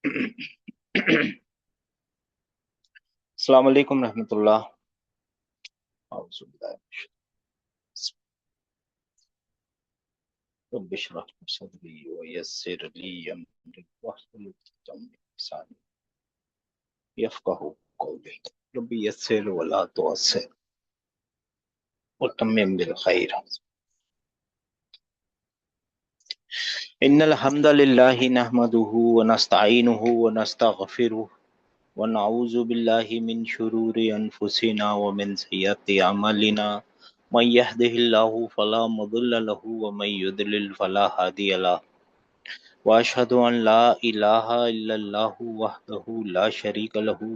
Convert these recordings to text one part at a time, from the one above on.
अस्सलाम वालेकुम रहमतुल्लाह। रब्बि इश्रह ली सदरी व यस्सिर ली अमरी वाहलुल उक़दतम मिन लिसानी यफ़क़हू क़ौली। रब्बी यस्सिर व ला तुअस्सिर व तम्मिम बिल खैर। इन्नल हम्दलिल्लाहि नहमदुहु व नस्तईनुहु व नस्तगफिरुह व नऊज़ु बिल्लाहि मिन शुरूरि अनफुसिना व मिन सय्यिअति अमालिना मन यहदिहिल्लाहु फला मुदिल्ल लहु व मन युद्लिल फला हादिय लहु व अशहदु अन ला इलाहा इल्लल्लाहु वहदहु ला शरीक लहु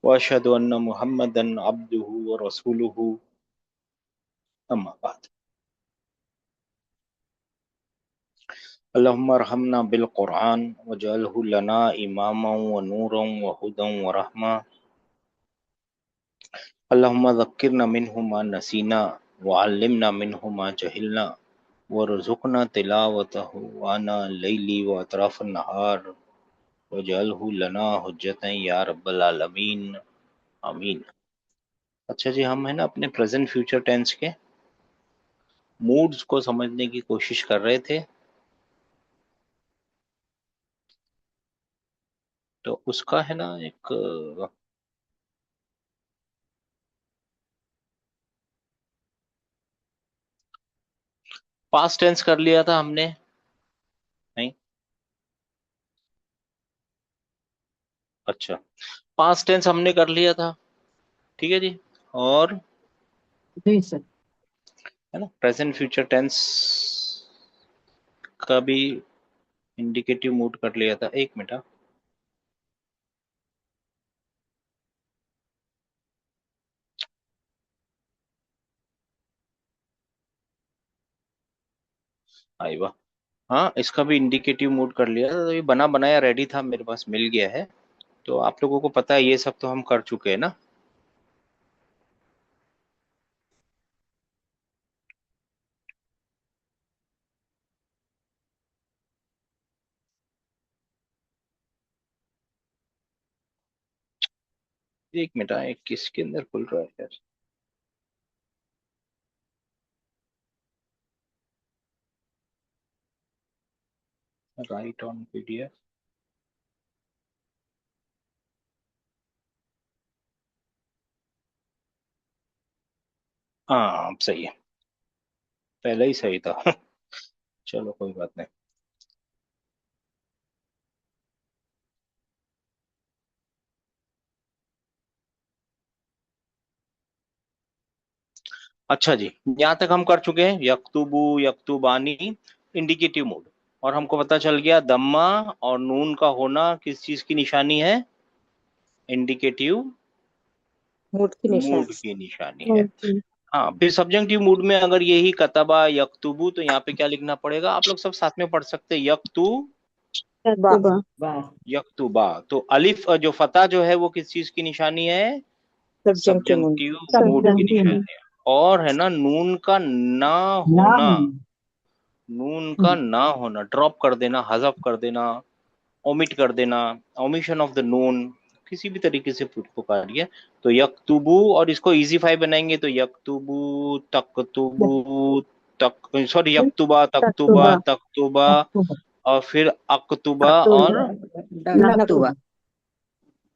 व अशहदु अन्न मुहम्मदन अब्दुहु व रसूलुहु। अम्मा बाद। अल्लाहुम्मा अरहमना बिल कुरआन वजअलहु लना इमामन व नूरन व हुदन व रहमा। अल्लाहुम्मा ज़क्किरना मिन्हु मा नसीना व अल्लिमना मिन्हु मा जहिलना वरज़ुक़ना तिलावतहु आना लैली व अतराफ़ नहार वजअलहु लना हुज्जतन या रब्बल आलमीन। आमीन। अच्छा जी, हम है ना अपने प्रेजेंट फ्यूचर टेंस के मूड्स को समझने की कोशिश कर रहे थे। तो उसका है ना एक पास्ट टेंस कर लिया था हमने, नहीं? अच्छा, पास्ट टेंस हमने कर लिया था, ठीक है जी। और जी सर। है ना प्रेजेंट फ्यूचर टेंस का भी इंडिकेटिव मूड कर लिया था। एक मिनट, आई वाह। हाँ, इसका भी इंडिकेटिव मूड कर लिया था। तो ये बना बनाया रेडी था, मेरे पास मिल गया है। तो आप लोगों को पता है ये सब तो हम कर चुके हैं ना। एक मिनट, एक किसके अंदर खुल रहा है यार? Right on PDF. हाँ, अब सही है, पहले ही सही था। चलो कोई बात नहीं। अच्छा जी, यहाँ तक हम कर चुके हैं यक्तुबु यक्तुबानी इंडिकेटिव मूड। और हमको पता चल गया दम्मा और नून का होना किस चीज की निशानी है? इंडिकेटिव मूड की मूड निशानी। की निशानी है। हाँ, फिर सब्जेक्टिव मूड में अगर यही कतबा यक्तुबु, तो यहाँ पे क्या लिखना पड़ेगा? आप लोग सब साथ में पढ़ सकते हैं, वाह। यक्तुबा। तो अलिफ जो फतह जो है वो किस चीज की निशानी है? Subjective mood. सब्जेक्टिव मूड की निशानी है। और है ना नून का ना होना, नून का ना होना, ड्रॉप कर देना, हज़फ कर देना, ओमिट कर देना, ओमिशन ऑफ द नून, किसी भी तरीके से पुकारिए। तो यक्तुबु, और इसको इजीफाई बनाएंगे तो यक्तुबु तकतुबु तक, सॉरी, यक्तुबा तकतुबा तकतुबा, और फिर अक्तुबा और नक्तुबा।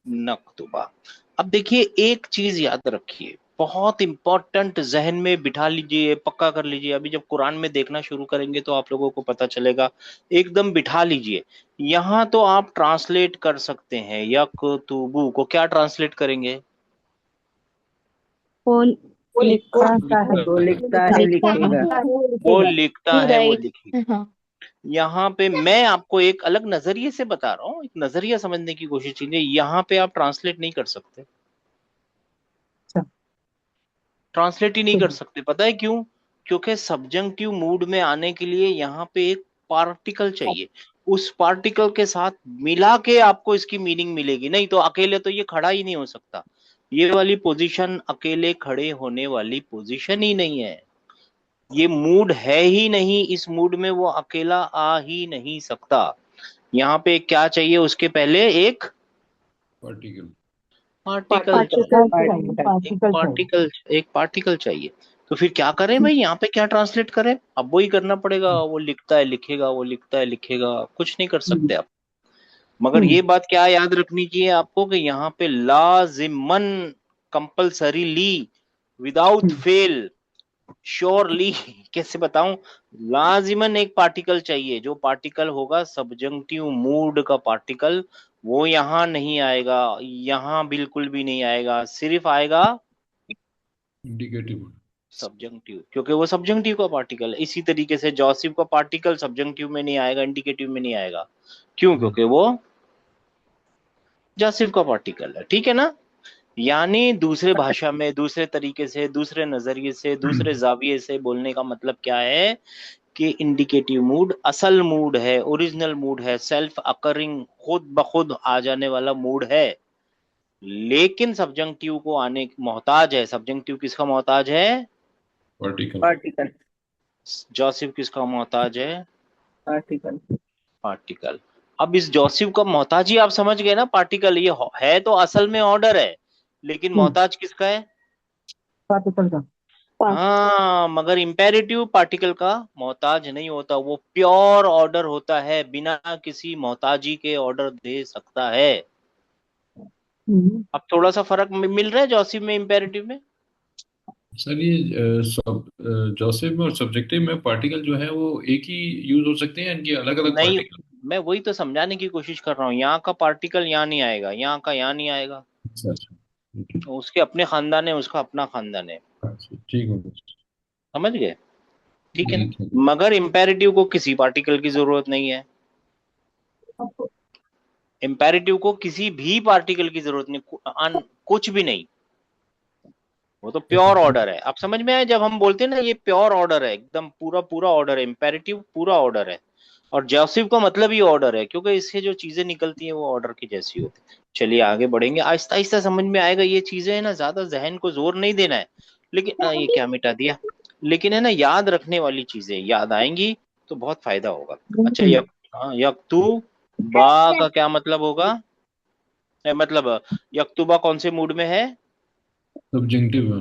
नक्तुबा। अब देखिए, एक चीज याद रखिए, बहुत इंपॉर्टेंट, जहन में बिठा लीजिए, पक्का कर लीजिए। अभी जब कुरान में देखना शुरू करेंगे तो आप लोगों को पता चलेगा, एकदम बिठा लीजिए। यहाँ तो आप ट्रांसलेट कर सकते हैं, यकतुबु को क्या ट्रांसलेट करेंगे? वो लिखा है। वो लिखता है, लिखेगा। वो लिखता है, वो राइट। लिखेगा। हाँ। यहाँ पे मैं आपको एक अलग नजरिए से बता रहा हूँ, एक नजरिया समझने की कोशिश कीजिए। यहाँ पे आप ट्रांसलेट नहीं कर सकते, ट्रांसलेट ही नहीं कर सकते। पता है क्यों? क्योंकि सब्जंक्टिव मूड में आने के लिए यहाँ पे एक पार्टिकल चाहिए, उस पार्टिकल के साथ मिला के आपको इसकी मीनिंग मिलेगी, नहीं तो अकेले तो ये खड़ा ही नहीं हो सकता। ये वाली पोजीशन अकेले खड़े होने वाली पोजीशन ही नहीं है, ये मूड है ही नहीं। इस मूड में वो अकेला आ ही नहीं सकता। यहाँ पे क्या चाहिए, उसके पहले एक पार्टिकल। पार्टिकल एक पार्टिकल चाहिए। तो फिर क्या करें भाई, यहाँ पे क्या ट्रांसलेट करें, अब वही करना पड़ेगा, वो लिखता है लिखेगा, वो लिखता है लिखेगा, कुछ नहीं कर सकते आप। मगर ये बात क्या याद रखनी चाहिए आपको कि यहाँ पे लाजिमन, कंपल्सरीली, विदाउट फेल, श्योरली, कैसे बताऊं, लाजिमन एक पार्टिकल चाहिए। जो पार्टिकल होगा सब्जंक्टिव मूड का पार्टिकल, वो यहाँ नहीं आएगा, यहाँ बिल्कुल भी नहीं आएगा, सिर्फ आएगा इंडिकेटिव। सब्जंक्टिव, क्योंकि वो सब्जंक्टिव का पार्टिकल है। इसी तरीके से जॉसिफ का पार्टिकल सब्जंक्टिव में नहीं आएगा, इंडिकेटिव में नहीं आएगा। क्यों? क्योंकि वो जॉसिफ का पार्टिकल है। ठीक है ना? यानी दूसरे भाषा में, दूसरे तरीके से, दूसरे नजरिए से, दूसरे जाविये से बोलने का मतलब क्या है कि इंडिकेटिव मूड असल मूड है, ओरिजिनल मूड है, सेल्फ अकरिंग, खुद ब खुद आ जाने वाला मूड है, लेकिन सब्जंक्टिव को आने मोहताज है। सब्जंक्टिव किसका मोहताज है? पार्टिकल। पार्टिकल। जॉसिफ किसका मोहताज है? पार्टिकल। पार्टिकल। अब इस जॉसिफ का मोहताजी आप समझ गए ना, पार्टिकल ये है तो असल में ऑर्डर है, लेकिन मोहताज किसका है? पार्टिकल का। हाँ, मगर इंपेरेटिव पार्टिकल का मोहताज नहीं होता, वो प्योर ऑर्डर होता है, बिना किसी मोहताजी के ऑर्डर दे सकता है। अब थोड़ा सा फर्क मिल रहा है जॉसिफ में, इंपेरेटिव में। सर ये जॉसेफ में और सब्जेक्टिव में पार्टिकल जो है वो एक ही यूज हो सकते हैं, इनके अलग अलग नहीं, पार्टिकल? मैं वही तो समझाने की कोशिश कर रहा हूँ। यहाँ का पार्टिकल यहाँ नहीं आएगा, यहाँ का यहाँ नहीं आएगा। अच्छा अच्छा, ठीक तो उसके अपने खानदान है, उसका अपना खानदान है। अच्छा, ठीक हो गया। समझ गए? ठीक है जी, ना? ठीक। मगर इंपेरेटिव को किसी पार्टिकल की जरूरत नहीं है। इंपेरेटिव को किसी भी पार्टिकल की जरूरत नहीं, कुछ भी नहीं। वो तो प्योर ऑर्डर है। आप समझ में आए? जब हम बोलते हैं ना ये प्योर ऑर्डर है, एकदम पूरा पूरा ऑर्डर है, इंपेरेटिव पूरा ऑर्डर है। और जॉसिफ का मतलब ही ऑर्डर है, क्योंकि इससे जो चीजें निकलती हैं वो ऑर्डर की जैसी होती है। चलिए आगे बढ़ेंगे, आहिस्ता आहिस्ता समझ में आएगा। ये चीजें है ना, ज्यादा जहन को जोर नहीं देना है, लेकिन ये क्या मिटा दिया, लेकिन है ना, याद रखने वाली चीजें याद आएंगी तो बहुत फायदा होगा। अच्छा, यक्तु बा का क्या मतलब होगा? मतलब यक्तुबा कौन से मूड में है? सब्जेक्टिव है।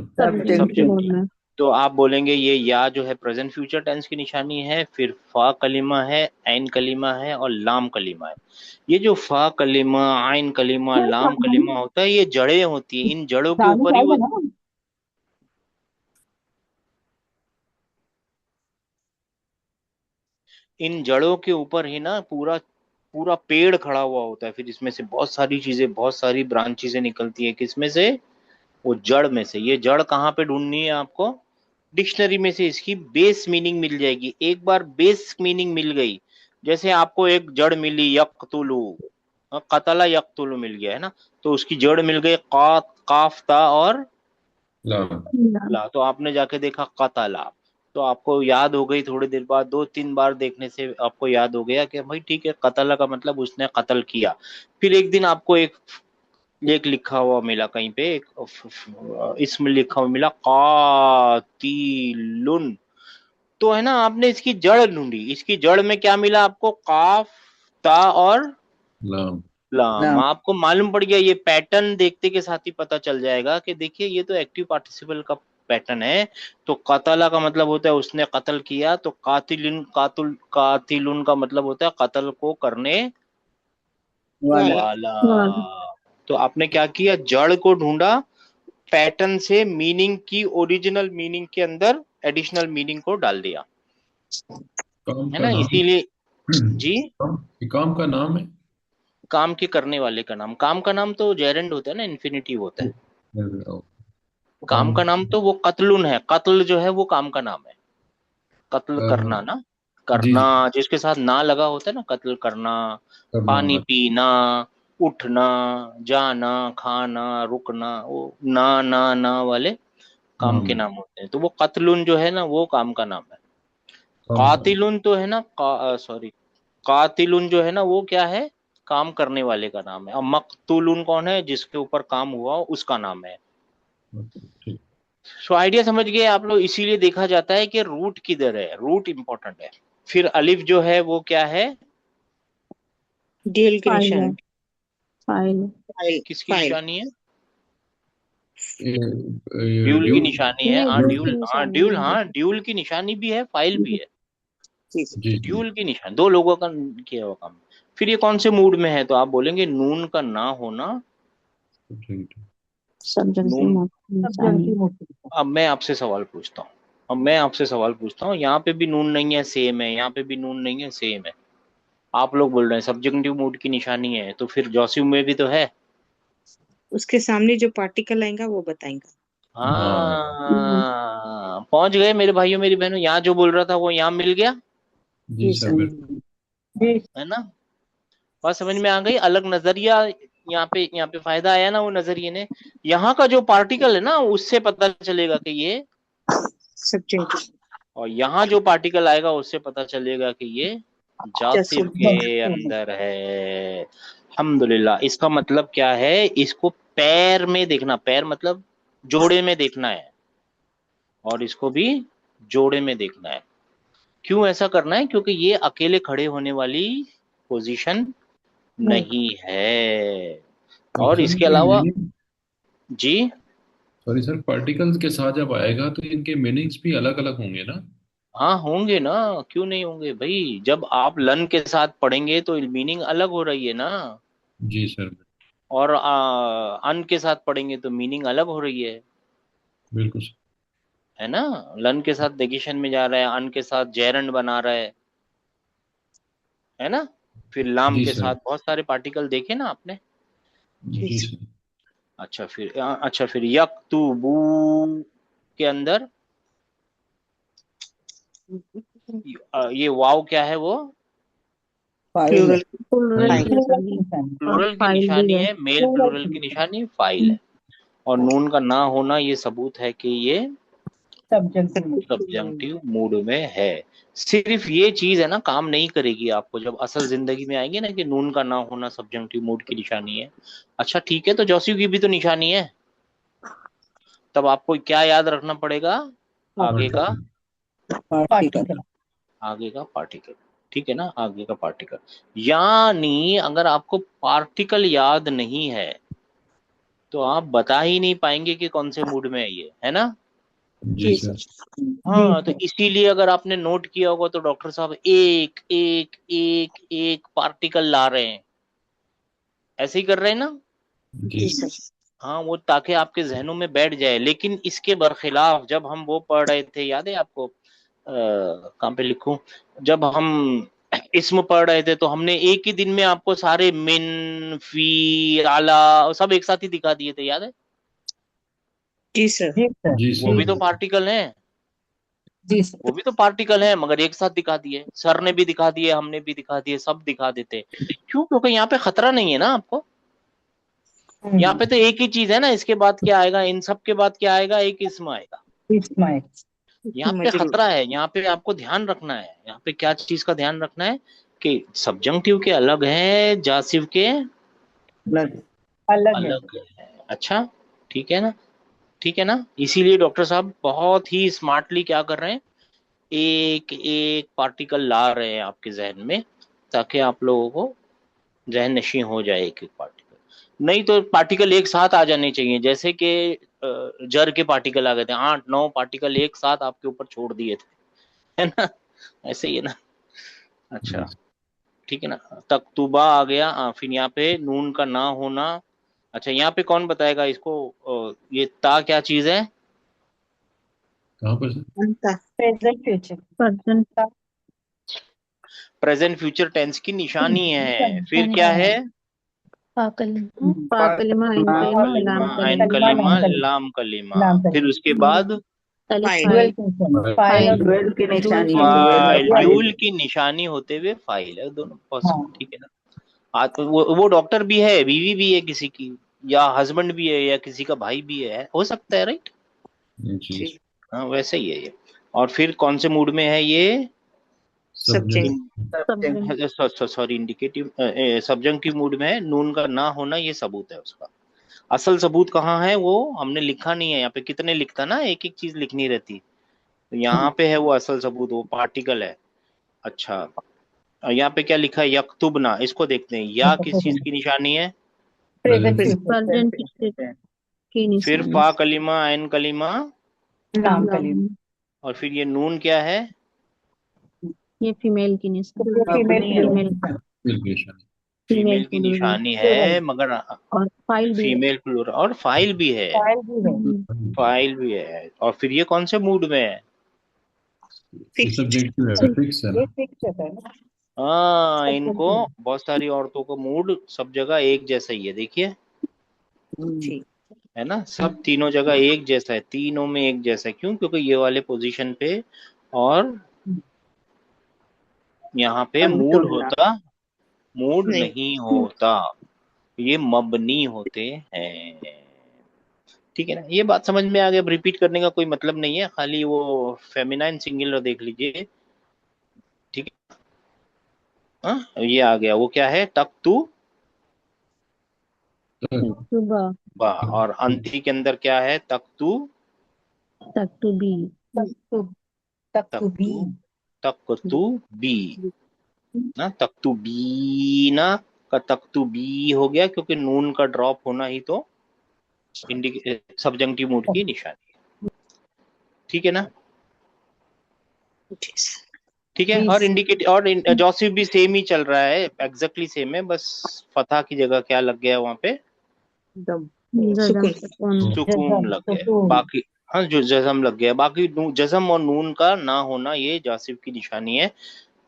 सब्जेक्टिव। तो आप बोलेंगे ये या जो है प्रेजेंट फ्यूचर टेंस की निशानी है, फिर फा कलीमा है, ऐन कलीमा है और लाम कलीमा है। ये जो फा कलीमा, आइन कलीमा, लाम कलीमा होता है, ये जड़ें होती हैं। इन जड़ों के ऊपर ही वो इन जड़ों के ऊपर ही ना पूरा पूरा पेड़ खड़ा हुआ होता है। फिर इसमें से बहुत सारी चीजें, बहुत सारी ब्रांचें निकलती है। किसमें से? वो जड़ में से। ये जड़ कहाँ पे ढूंढनी है आपको? डिक्शनरी में से इसकी बेस मीनिंग मिल जाएगी। एक बार बेस मीनिंग मिल गई, जैसे आपको एक जड़ मिली यक्तुलु, कतला यक्तुलु मिल गया है ना, तो उसकी जड़ मिल गई काफता और लाम। ला। तो आपने जाके देखा कतला, तो आपको याद हो गई, थोड़ी देर बाद 2-3 बार देखने से आपको याद हो गया कि भाई ठीक है, कतला का मतलब उसने कत्ल किया। फिर एक दिन आपको एक लिखा हुआ मिला कहीं पे, एक इसमें लिखा हुआ मिला कातिलुन। तो है ना, आपने इसकी जड़ ढूंढी, इसकी जड़ में क्या मिला आपको? काफ, ता और लाम। लाम। आपको मालूम पड़ गया। ये पैटर्न देखते के साथ ही पता चल जाएगा कि देखिए ये तो एक्टिव पार्टिसिपल का पैटर्न है। तो कतला का मतलब होता है उसने कत्ल किया, तो कातिलुन का मतलब होता है कत्ल को करने वाला। तो आपने क्या किया? जड़ को ढूंढा, पैटर्न से मीनिंग की, ओरिजिनल मीनिंग के अंदर एडिशनल मीनिंग को डाल दिया, काम है का ना? नाम। इसीलिए जी, काम का नाम है। काम के करने वाले का नाम। काम का नाम तो जेरेंड होता है ना, इन्फिनिटिव होता है। काम का नाम तो वो कत्लुन है। कत्ल जो है वो काम का नाम है। कत्ल करना ना, जी करना, जी, जिसके साथ ना लगा होता है ना, कत्ल करना। करना पानी वाला। पीना, उठना, जाना, खाना, रुकना, वो ना वाले काम नाम के है। नाम होते हैं। तो वो कत्लुन जो है ना, वो काम का नाम है। काम का। कातिलुन तो है ना, सॉरी, कातिलुन जो है ना वो क्या है? काम करने वाले का नाम है। अब मकतूलुन कौन है? जिसके ऊपर काम हुआ उसका नाम है। ठीक। सो आइडिया समझ गए आप लोग? इसीलिए देखा जाता है कि रूट किधर है, रूट इंपॉर्टेंट है। फिर अलिफ जो है वो क्या है? ड्यूल की फाइल है, निशानी। फाइल। फाइल किसकी फाइल निशानी है? ये, ड्यूल की ड्यूल निशानी है। नहीं, हाँ ड्यूल ड्यूल, की हाँ निशानी ड्यूल, है। हाँ ड्यूल की निशानी भी है, फाइल भी है। जी जी जी ड्यूल की निशानी दो लोगों का किया हुआ काम। फिर ये कौन से मूड में है? तो आप बोलेंगे नून का ना होना। subjunctive। सब्जेक्टिव नून। मोड की निशानी। सब्जेक्टिव मोड की अब मैं आपसे सवाल पूछता हूँ, यहाँ पे भी नून नहीं है, सेम है, यहाँ पे भी नून नहीं है, सेम है। आप लोग बोल रहे हैं सब्जेक्टिव मूड की निशानी है, तो फिर जॉसिम में भी तो है। उसके सामने जो पार्टिकल आएगा वो बताएगा। हाँ हाँ, पहुंच गए मेरे भाइयों मेरी बहनों। यहाँ जो बोल रहा था वो यहाँ मिल गया, जी जी सर सर। बिल्कुल। जी है ना? बात समझ में आ गई? अलग नजरिया यहाँ पे फायदा आया ना वो नजरिए ने। यहाँ का जो पार्टिकल है ना उससे पता चलेगा कि ये, सब्जेक्टिव। और यहाँ जो पार्टिकल आएगा उससे पता चलेगा कि ये जासिम जासिम। के अंदर है। अल्हम्दुलिल्लाह। इसका मतलब क्या है? इसको पैर में देखना, पैर मतलब जोड़े में देखना है, और इसको भी जोड़े में देखना है। क्यों ऐसा करना है? क्योंकि ये अकेले खड़े होने वाली पोजीशन नहीं है। और और सर इसके इनके अलावा मीनिंग, जी, सॉरी सर, पार्टिकल्स के साथ जब आएगा तो इनके मीनिंग्स भी अलग अलग होंगे ना? हाँ होंगे ना, क्यों नहीं होंगे भाई? जब आप लन के साथ पढ़ेंगे तो मीनिंग अलग हो रही है ना, जी सर और अन के साथ पढ़ेंगे तो मीनिंग अलग हो रही बिल्कुल सर। है ना? लन के साथ नेगेशन में जा रहा है, अन के साथ जेरंड बना रहा है ना? फिर लाम जी के सर। साथ बहुत सारे पार्टिकल देखे ना आपने। जी जी सर। सर। अच्छा फिर यक्तुबू के अंदर ये वाव क्या है? वो फाइल है प्लूरल। Plural file. की निशानी है। और प्लूरल की फाइल भी निशानी है। है, मेल प्लूरल की निशानी फाइल है। और नून का ना होना ये सबूत है कि ये सब्जेक्टिव मोड सब्जंक्टिव मूड में है। सिर्फ ये चीज है ना, काम नहीं करेगी आपको जब असल जिंदगी में आएंगे ना कि नून का ना होना सब्जंक्टिव मूड की निशानी है। अच्छा ठीक है, तो जॉसिव की भी तो निशानी है। तब आपको क्या याद रखना पड़ेगा? आगे का, पार्टिकल आगे का पार्टिकल। ठीक है ना? आगे का पार्टिकल। यानी अगर आपको पार्टिकल याद नहीं है तो आप बता ही नहीं पाएंगे कि कौन से मूड में है ये, है ना? जी जी सर। सर। जी हाँ, तो सर इसीलिए अगर आपने नोट किया होगा तो डॉक्टर साहब एक एक एक एक पार्टिकल ला रहे हैं, ऐसे ही कर रहे हैं ना? जी जी सर। सर। हाँ, वो ताकि आपके जहनों में बैठ जाए। लेकिन इसके बरखिलाफ जब हम वो पढ़ रहे थे, याद है आपको? कहाँ पे लिखूं? जब हम इसम पढ़ रहे थे तो हमने एक ही दिन में आपको सारे मिन, फी, आला सब एक साथ ही दिखा दिए थे, याद है? जी सर। जी सर जी वो सर। भी तो पार्टिकल हैं, जी सर वो भी तो पार्टिकल है, मगर एक साथ दिखा दिए। सर ने भी दिखा दिए, हमने भी दिखा दिए, सब दिखा देते। क्यों? क्योंकि यहाँ पे खतरा नहीं है ना आपको। यहाँ पे तो एक ही चीज है ना, इसके बाद क्या आएगा, इन सब के बाद क्या आएगा? एक इसम आएगा। इसमें यहाँ पे मजरूर। खतरा है, यहाँ पे आपको ध्यान रखना है। यहाँ पे क्या चीज का ध्यान रखना है? कि सब्जंक्टिव के अलग है, जासिव के अलग अलग है अलग है। अच्छा ठीक है ना? ठीक है ना? इसीलिए डॉक्टर साहब बहुत ही स्मार्टली क्या कर रहे हैं, एक एक पार्टिकल ला रहे हैं आपके जहन में, ताकि आप लोगों को जहन नशीं हो जाए एक एक पार्टिकल। नहीं तो पार्टिकल एक साथ आ जाने चाहिए, जैसे कि जर के पार्टिकल आ गए थे, 8 9 पार्टिकल एक साथ आपके ऊपर छोड़ दिए थे, है ना? ऐसे ही है ना? जी अच्छा ठीक है ना? तकतुबा आ गया। फिर यहाँ पे नून का ना होना। अच्छा यहाँ पे कौन बताएगा इसको? ये ता क्या चीज है? कहाँ पर सर? अंता। Present future person present future tense की निशानी है। फिर निशानी क्या है। है? पाकलिमा, इन कलिमा, कलिमा, लाम आइन कलिमा, कलिमा, नाम कलिमा लाम कलिमा। नाम फिर कलिमा उसके बाद अलिफ file. Dual file, function file. File और फाइल, ड्यूल की डुअल निशानी की है, ड्यूल निशानी। फाइल, ड्यूअल ड्यूल की निशानी होते हुए फाइल है, दोनों हाँ पॉसिबल। ठीक है ना? तो वो डॉक्टर भी है, बीवी भी है किसी की, या हस्बैंड भी है, या किसी का भाई भी है, हो सकता है, राइट? जी जी। हाँ वैसे ही है ये। और फिर कौन से मूड में है ये? Subject. Subject sorry, indicative subjunctive mood में है। नून का ना होना ये सबूत है उसका। असल सबूत कहाँ है? वो हमने लिखा नहीं है यहाँ पे। कितने लिखता ना, एक एक चीज लिखनी रहती, तो यहाँ पे है वो असल सबूत, वो पार्टिकल है। अच्छा और यहाँ पे क्या लिखा है, यक्तुबना, इसको देखते हैं। या किस चीज की निशानी है? Present Present. Present फ्यूचर की फिर निशानी। फा कलिमा, ऐन कलिमा, नाम कलीम, और फिर ये नून क्या है? ये फीमेल की निशानी। Female female Filtration. फीमेल की प्लूरल निशानी है, plural. मगर और फाइल भी है। फीमेल प्लूरल, और फाइल भी है। फाइल भी है। फाइल भी है। और फिर ये कौन से मूड में है? ये subjective है, fix है ये ना? फिक्स है ना? हाँ, इनको बहुत सारी औरतों का मूड सब जगह एक जैसा ही है, देखिए, ठीक। है ना, सब तीनों जगह एक जैसा है, तीनों में एक जैसा है। क्यों? क्योंकि ये वाले पोजीशन पे और यहाँ पे मूड होता, मूड नहीं। नहीं होता, ये मबनी होते हैं। ठीक है ना, ये बात समझ में आ गया। अब रिपीट करने का कोई मतलब नहीं है, खाली वो फेमिनाइन सिंगुलर देख लीजिए। ठीक है, हाँ, ये आ गया। वो क्या है? तख्तू सुबह बा, और अंति के अंदर क्या है? तख्तू, तक टू बी। तक टू बी, तख्तू, तख्तू बी ना, तख्तू बी ना का तख्तू बी हो गया, क्योंकि नून का ड्रॉप होना ही तो सब्जंक्टिव मूड की निशानी है। ठीक है ना? ठीक है। और इंडिकेट और जॉसिफ भी सेम ही चल रहा है, एग्जैक्टली सेम है, बस फतह की जगह क्या लग गया वहां पे? जजम सुकून। सुकून लग गया। सुकून। बाकी हाँ, जो जजम लग गया, बाकी जजम और नून का ना होना ये जासिफ की निशानी है।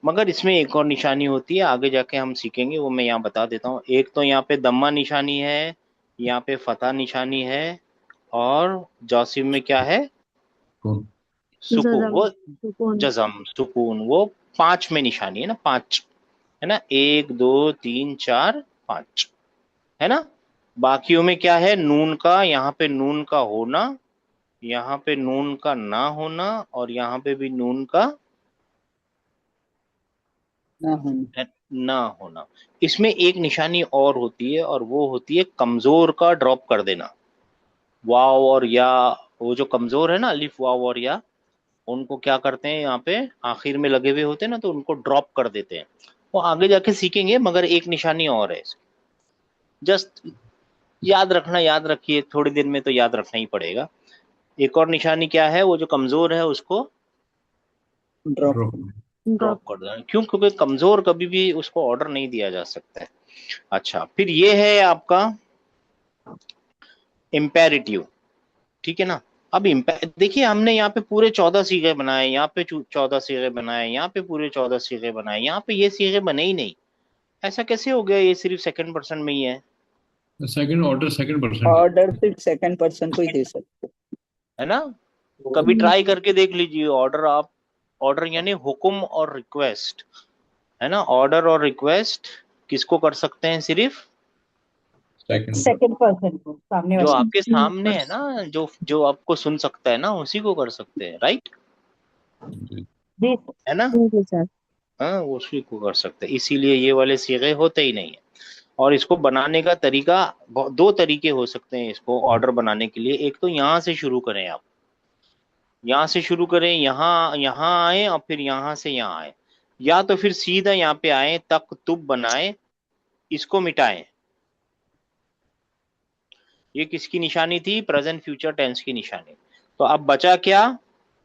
मगर इसमें एक और निशानी होती है, आगे जाके हम सीखेंगे, वो मैं यहाँ बता देता हूँ। एक तो यहाँ पे दम्मा निशानी है, यहाँ पे फतह निशानी है, और जासिफ में क्या है? कौन? सुकून। जजम वो सुकून। जजम सुकून, वो 5 में निशानी है ना, 5, है ना, 1 2 3 4 5, है ना। बाकियों में क्या है? नून का, यहाँ पे नून का होना, यहाँ पे नून का ना होना, और यहाँ पे भी नून का ना होना। इसमें एक निशानी और होती है, और वो होती है कमजोर का ड्रॉप कर देना। वाव और या, वो जो कमजोर है ना, अलिफ वाव और या, उनको क्या करते हैं, यहाँ पे आखिर में लगे हुए होते हैं ना, तो उनको ड्रॉप कर देते हैं। वो आगे जाके सीखेंगे, मगर एक निशानी और है। जस्ट याद रखना, याद रखिए, थोड़ी देर में तो याद रखना ही पड़ेगा। एक और निशानी क्या है? वो जो कमजोर है उसको Drop. ड्रॉप कर देना। क्यों? क्योंकि कमजोर कभी भी उसको ऑर्डर नहीं दिया जा सकता है। अच्छा, फिर ये है आपका इम्पेरेटिव। ठीक है ना। अब देखिए, हमने यहाँ पे पूरे 14 सीगे बनाए, यहाँ पे 14 सीगे बनाए, यहाँ पे पूरे 14 सीगे बनाए, यहाँ पे ये सीगे बने ही नहीं। ऐसा कैसे हो गया? ये सिर्फ सेकंड पर्सन में ही है Second order, second person. Order सिर्फ सेकंड पर्सन को ही दे सकते है ना। कभी ट्राई करके देख लीजिए। ऑर्डर, आप ऑर्डर यानी हुक्म और रिक्वेस्ट, है ना। ऑर्डर और रिक्वेस्ट किसको कर सकते हैं? सिर्फ Second. सेकंड पर्सन को, सामने जो वाले। आपके सामने है ना, जो जो आपको सुन सकता है ना, उसी को कर सकते हैं, राइट, जी. जी है ना। सर। हाँ, वो उसी को कर सकते हैं, इसीलिए ये वाले सीगे होते ही नहीं है। और इसको बनाने का तरीका, दो तरीके हो सकते हैं इसको ऑर्डर बनाने के लिए। एक तो यहाँ से शुरू करें, आप यहाँ से शुरू करें, यहाँ यहाँ आए, और फिर यहाँ से यहाँ आए, या तो फिर सीधा यहाँ पे आए, तक तुब बनाए, इसको मिटाएं। ये किसकी निशानी थी? प्रेजेंट फ्यूचर टेंस की निशानी। तो अब बचा क्या?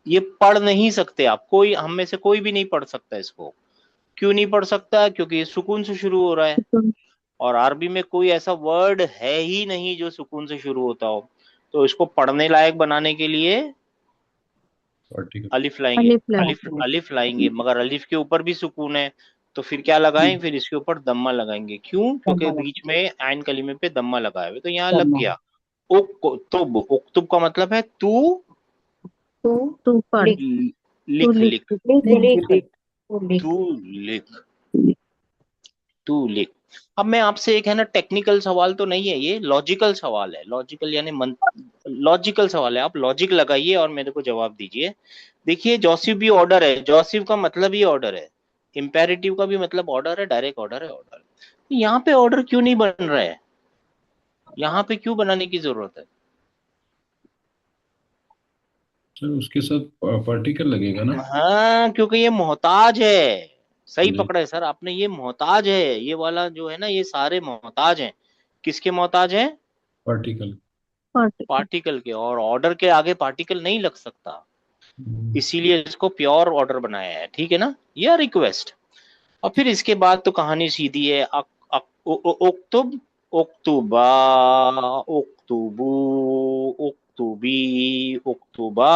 ये पढ़ नहीं सकते आप, कोई हम में से कोई भी नहीं पढ़ सकता इसको। क्यों नहीं पढ़ सकता? क्योंकि ये सुकून से शुरू हो रहा है, और अरबी में कोई ऐसा वर्ड है ही नहीं जो सुकून से शुरू होता हो। तो इसको पढ़ने लायक बनाने के लिए Particle. अलिफ लाएंगे, अलिफ लाएंगे, मगर अलिफ के ऊपर भी सुकून है, तो फिर क्या लगाएं? फिर इसके ऊपर दम्मा लगाएंगे। क्यों? क्योंकि बीच में आइन कलीमे पे दम्मा लगाए हुए, तो यहाँ लग गया। उक्तुब, उक्तुब का मतलब है तू तू पढ़। लिख, लिख, तू लिख, तू लिख। अब मैं आपसे एक, है ना, टेक्निकल सवाल तो नहीं है, ये लॉजिकल सवाल है। लॉजिकल यानी लॉजिकल सवाल है। आप लॉजिक लगाइए और मेरे को जवाब दीजिए। देखिए, जॉसिफ भी ऑर्डर है, जॉसिफ का मतलब ही ऑर्डर है, इंपेरेटिव का भी मतलब ऑर्डर है, डायरेक्ट ऑर्डर है, ऑर्डर। यहाँ पे ऑर्डर क्यों नहीं बन रहा है? यहाँ पे क्यों बनाने की जरूरत है? सर उसके साथ पार्टिकल लगेगा ना? हाँ, क्योंकि ये मोहताज है, सही जी पकड़ा है सर आपने, ये मोहताज है, ये वाला जो है ना, ये सारे मोहताज हैं। किसके मोहताज हैं? पार्टिकल। पार्टिकल। पार्टिकल के, और ऑर्डर के आगे पार्टिकल नहीं लग सकता, इसीलिए इसको प्योर ऑर्डर बनाया है, ठीक है ना, या रिक्वेस्ट। और फिर इसके बाद तो कहानी सीधी है, उक्तुब, उक्तुबा, उक्तुबू, उक्तुबी, उक्तुबा,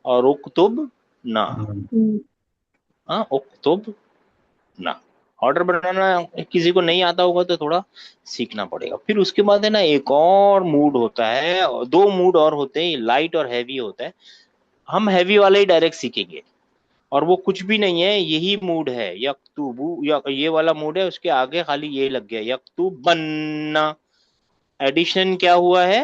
और उक्तुब ना। हाँ, उक्तुब ना। ऑर्डर बनाना किसी को नहीं आता होगा तो थोड़ा सीखना पड़ेगा। फिर उसके बाद है ना एक और मूड होता है, और दो मूड और होते हैं, लाइट और हैवी होता है। हम हैवी वाला ही डायरेक्ट सीखेंगे, और वो कुछ भी नहीं है, यही मूड है, यक्तुबु, ये वाला मूड है, उसके आगे खाली ये लग गया, यक्तुबन्ना। एडिशन क्या हुआ है?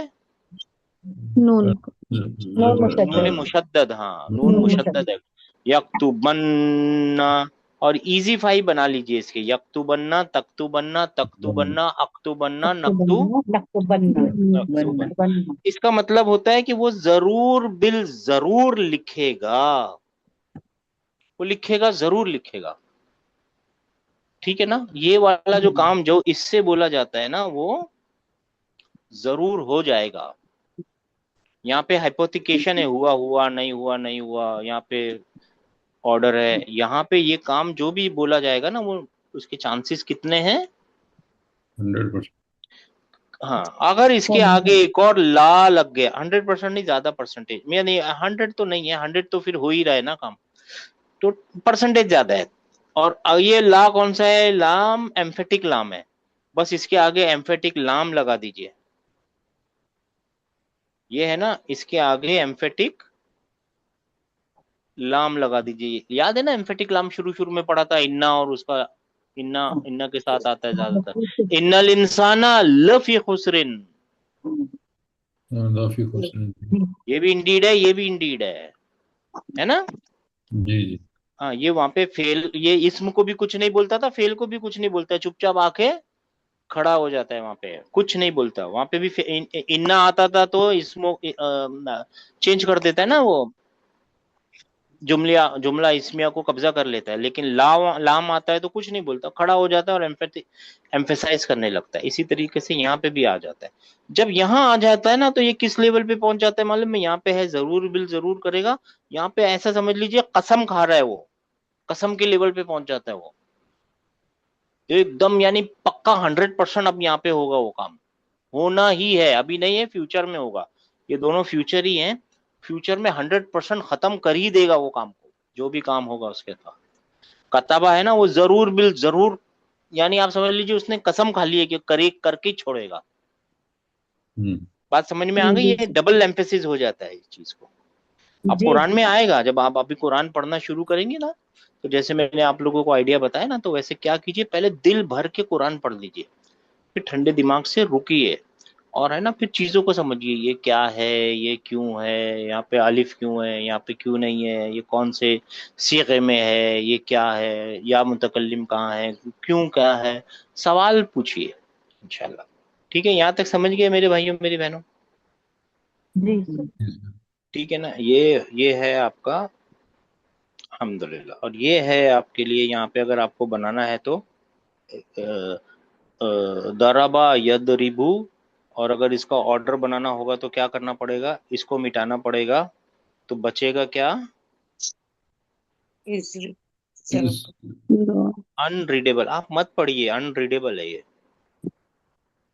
नून। नून मुशद्दद। नून मुशद्दद, हाँ नून नून मुशद्दद मुशद्दद। है, यक्तुबन्ना। और इजी फाई बना लीजिए इसके, यक्तुबन्ना, तक्तुबन्ना, तक्तुबन्ना, अक्तुबन्ना, नक्तुबन्ना। नक्तुबन्ना। बनना। इसका मतलब होता है कि वो जरूर बिल जरूर लिखेगा, वो लिखेगा, जरूर लिखेगा, ठीक है ना। ये वाला जो काम जो इससे बोला जाता है ना, वो जरूर हो जाएगा। यहाँ पे हाइपोथिकेशन है, हुआ हुआ, नहीं हुआ नहीं हुआ, यहाँ पे ऑर्डर है, यहाँ पे ये काम जो भी बोला जाएगा ना, वो उसके चांसेस कितने हैं? 100%। हाँ, अगर इसके आगे एक और ला लग गया, 100% नहीं, ज्यादा परसेंटेज, मैं नहीं, 100 तो नहीं है, 100 तो फिर हो ही रहा है ना काम, तो परसेंटेज ज्यादा है। और ये ला कौन सा है? लाम एम्फेटिक लाम है, बस इसके आगे एम्फेटिक लाम लगा दीजिए। ये है ना, इसके आगे एम्फेटिक लाम लगा दीजिए। याद है ना, एम्फेटिक लाम शुरू शुरू में पढ़ा था, इन्ना, और उसका इन्ना, इन्ना के साथ आता है ज्यादातर, इन्नल इंसाना लफी खुसरिन। काफी खुश हैं। ये भी इंडीड है, ये भी इंडीड है ना। जी जी। हाँ, ये वहां पे फेल, ये इसम को भी कुछ नहीं बोलता था, फेल को भी कुछ नहीं बोलता है, चुपचाप आके खड़ा हो जाता है वहां पे, कुछ नहीं बोलता। वहां पे भी इन्ना आता था तो इसमो चेंज कर देता है ना वो, जुमला इसमिया को कब्जा कर लेता है। लेकिन लाम आता है तो कुछ नहीं बोलता, खड़ा हो जाता है और एम्फेसाइज करने लगता है। इसी तरीके से यहाँ पे भी आ जाता है। जब यहाँ आ जाता है ना, तो ये किस लेवल पे पहुंच जाता है मालूम है? यहाँ पे है जरूर बिल जरूर करेगा, यहाँ पे ऐसा समझ लीजिए कसम खा रहा है वो, कसम के लेवल पे पहुंच जाता है वो, एकदम यानी पक्का 100% अब यहाँ पे होगा वो काम, होना ही है, अभी नहीं है, फ्यूचर में होगा। ये दोनों फ्यूचर ही हैं, फ्यूचर में 100% खत्म कर ही देगा वो काम को, जो भी काम होगा उसके साथ। कताबा है ना, वो जरूर बिल जरूर, यानी आप समझ लीजिए उसने कसम खा ली है कि करे करके ही छोड़ेगा। बात समझ में आ गई? ये डबल एम्फेसिस हो जाता है इस चीज को। अब जी। कुरान में आएगा, जब आप अभी कुरान पढ़ना शुरू करेंगे ना, तो जैसे मैंने आप लोगों को आइडिया बताया ना, तो वैसे क्या कीजिए, पहले दिल भर के कुरान पढ़ लीजिए, फिर ठंडे दिमाग से रुकिए, और है ना, फिर चीजों को समझिए, ये क्या है, ये क्यों है, यहाँ पे अलिफ क्यों है, यहाँ पे क्यों नहीं है, ये कौन से सीगे में है, ये क्या है, या मुतकल्लिम कहाँ है, क्यों क्या है, सवाल पूछिए इंशाल्लाह। ठीक है, यहाँ तक समझ गए मेरे भाइयों मेरी बहनों? जी। ठीक है ना, ये है आपका अल्हम्दुलिल्लाह। और ये है आपके लिए यहाँ पे, अगर आपको बनाना है तो दराबा यदरिबू, और अगर इसका ऑर्डर बनाना होगा तो क्या करना पड़ेगा? इसको मिटाना पड़ेगा, तो बचेगा क्या? अनरीडेबल। आप मत पढ़िए, अनरीडेबल है ये,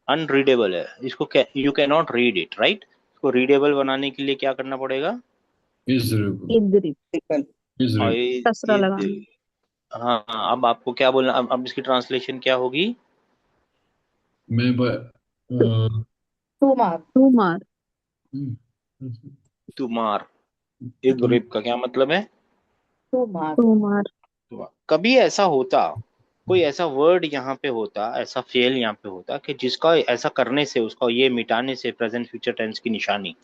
अनरीडेबल है, इसको you can not read it, right. इसको रीडेबल बनाने के लिए क्या करना पड़ेगा? इद्रिब। और कसरा लगाना। हाँ हाँ, अब आपको क्या बोलना, अब इसकी ट्रांसलेशन क्या होगी? मैं टू मार्क। टू मार। तुमार। इद्रिब का क्या मतलब है? To mark. टू मार। कभी ऐसा होता, कोई ऐसा वर्ड यहाँ पे होता, ऐसा फेल यहाँ पे होता कि जिसका ऐसा करने से, उसका ये मिटाने से, प्रेजेंट फ्यूचर टेंस की निशानी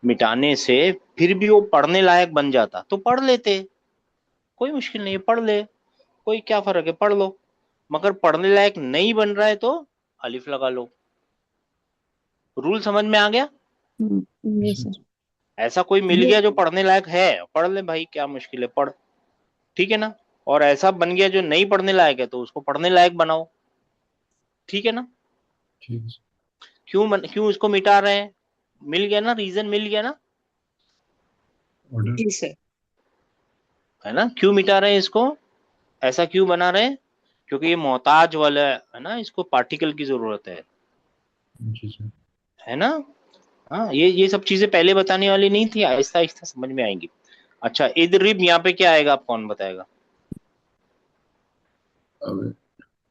मिटाने से फिर भी वो पढ़ने लायक बन जाता, तो पढ़ लेते, कोई मुश्किल नहीं है, पढ़ ले, कोई क्या फर्क है, पढ़ लो। मगर पढ़ने लायक नहीं बन रहा है तो अलिफ लगा लो। रूल समझ में आ गया? जी सर। ऐसा कोई मिल गया जो पढ़ने लायक है, पढ़ ले भाई, क्या मुश्किल है, पढ़, ठीक है ना। और ऐसा बन गया जो नहीं पढ़ने लायक है तो उसको पढ़ने लायक बनाओ, ठीक है ना। ठीक है। क्यों इसको मिटा रहे हैं, मिल गया ना, रीजन मिल गया ना, ऑर्डर। जी सर। है ना। क्यों मिटा रहे हैं इसको, ऐसा क्यों बना रहे हैं, क्योंकि ये मोहताज वाला है ना, इसको पार्टिकल की जरूरत जी सर। है ना। हाँ, ये सब चीजें पहले बताने वाली नहीं थी, आहिस्ता आहिस्ता समझ में आएंगी। अच्छा, इदरिब यहाँ पे क्या आएगा, आप कौन बताएगा। अब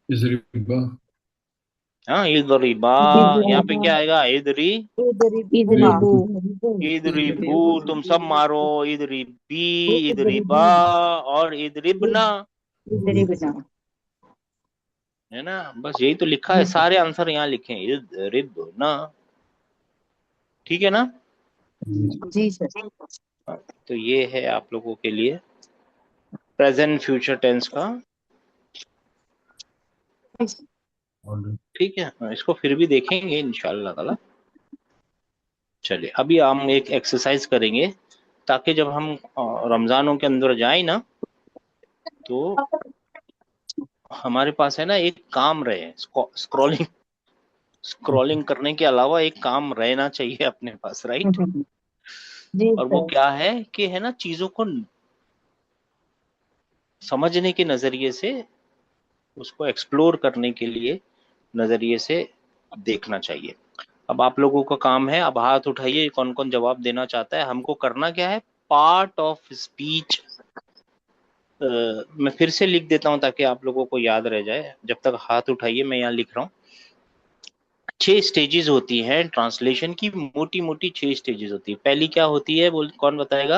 इस रिबा हाँ, इदरिबा, यहाँ पे क्या आएगा, इदरी इदरिबू इदरिबू, तुम सब मारो, इदरिबी, इदरिबा और इदरिबना, इदरिबना। है ना। बस यही तो लिखा है, सारे आंसर यहाँ लिखे हैं, इदरिबना, ठीक है ना। जी सर। तो ये है आप लोगों के लिए प्रेजेंट फ्यूचर टेंस का, ऑर्डर। ठीक है। इसको फिर भी देखेंगे इंशाल्लाह ताला। चलिए, अभी हम एक एक्सरसाइज करेंगे ताकि जब हम रमजानों के अंदर जाए ना, तो हमारे पास है ना एक काम रहे, स्क्रॉलिंग करने के अलावा एक काम रहना चाहिए अपने पास, राइट। जी और वो सर। क्या है कि है ना, चीजों को समझने के नजरिए से, उसको एक्सप्लोर करने के लिए नजरिए से देखना चाहिए। अब आप लोगों का काम है, अब हाथ उठाइए, कौन कौन जवाब देना चाहता है। हमको करना क्या है, पार्ट ऑफ स्पीच, मैं फिर से लिख देता हूं ताकि आप लोगों को याद रह जाए। जब तक हाथ उठाइए, मैं यहाँ लिख रहा हूँ। 6 स्टेजेस होती हैं ट्रांसलेशन की, मोटी मोटी 6 स्टेजेस होती है। पहली क्या होती है, बोल कौन बताएगा।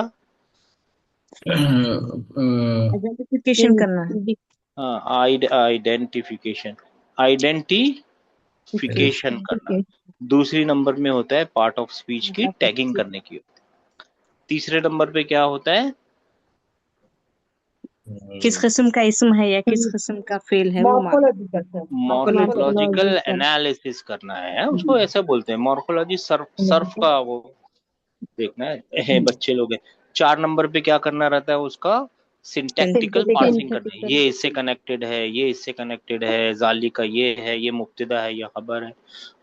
आइडेंटिफिकेशन करना है। हाँ, आइडेंटिफिकेशन, आइडेंटिफिकेशन करना। दूसरी नंबर में होता है पार्ट ऑफ स्पीच की टैगिंग करने की। तीसरे नंबर पे क्या होता है, किस किस्म का इसम है या किस किस्म का फेल है वो मालूम। मॉर्फोलॉजी का सर। Morphological Morphological। एनालिसिस करना है, उसको ऐसा बोलते हैं मॉर्फोलॉजी, सर्फ का वो देखना है बच्चे लोग हैं। 4 नंबर पे क्या करना रहता है उसका, सिंटैक्टिकल पार्सिंग करना है, ये इससे कनेक्टेड है, ये इससे कनेक्टेड है, जाली का ये है, ये मुब्तदा है, ये खबर है।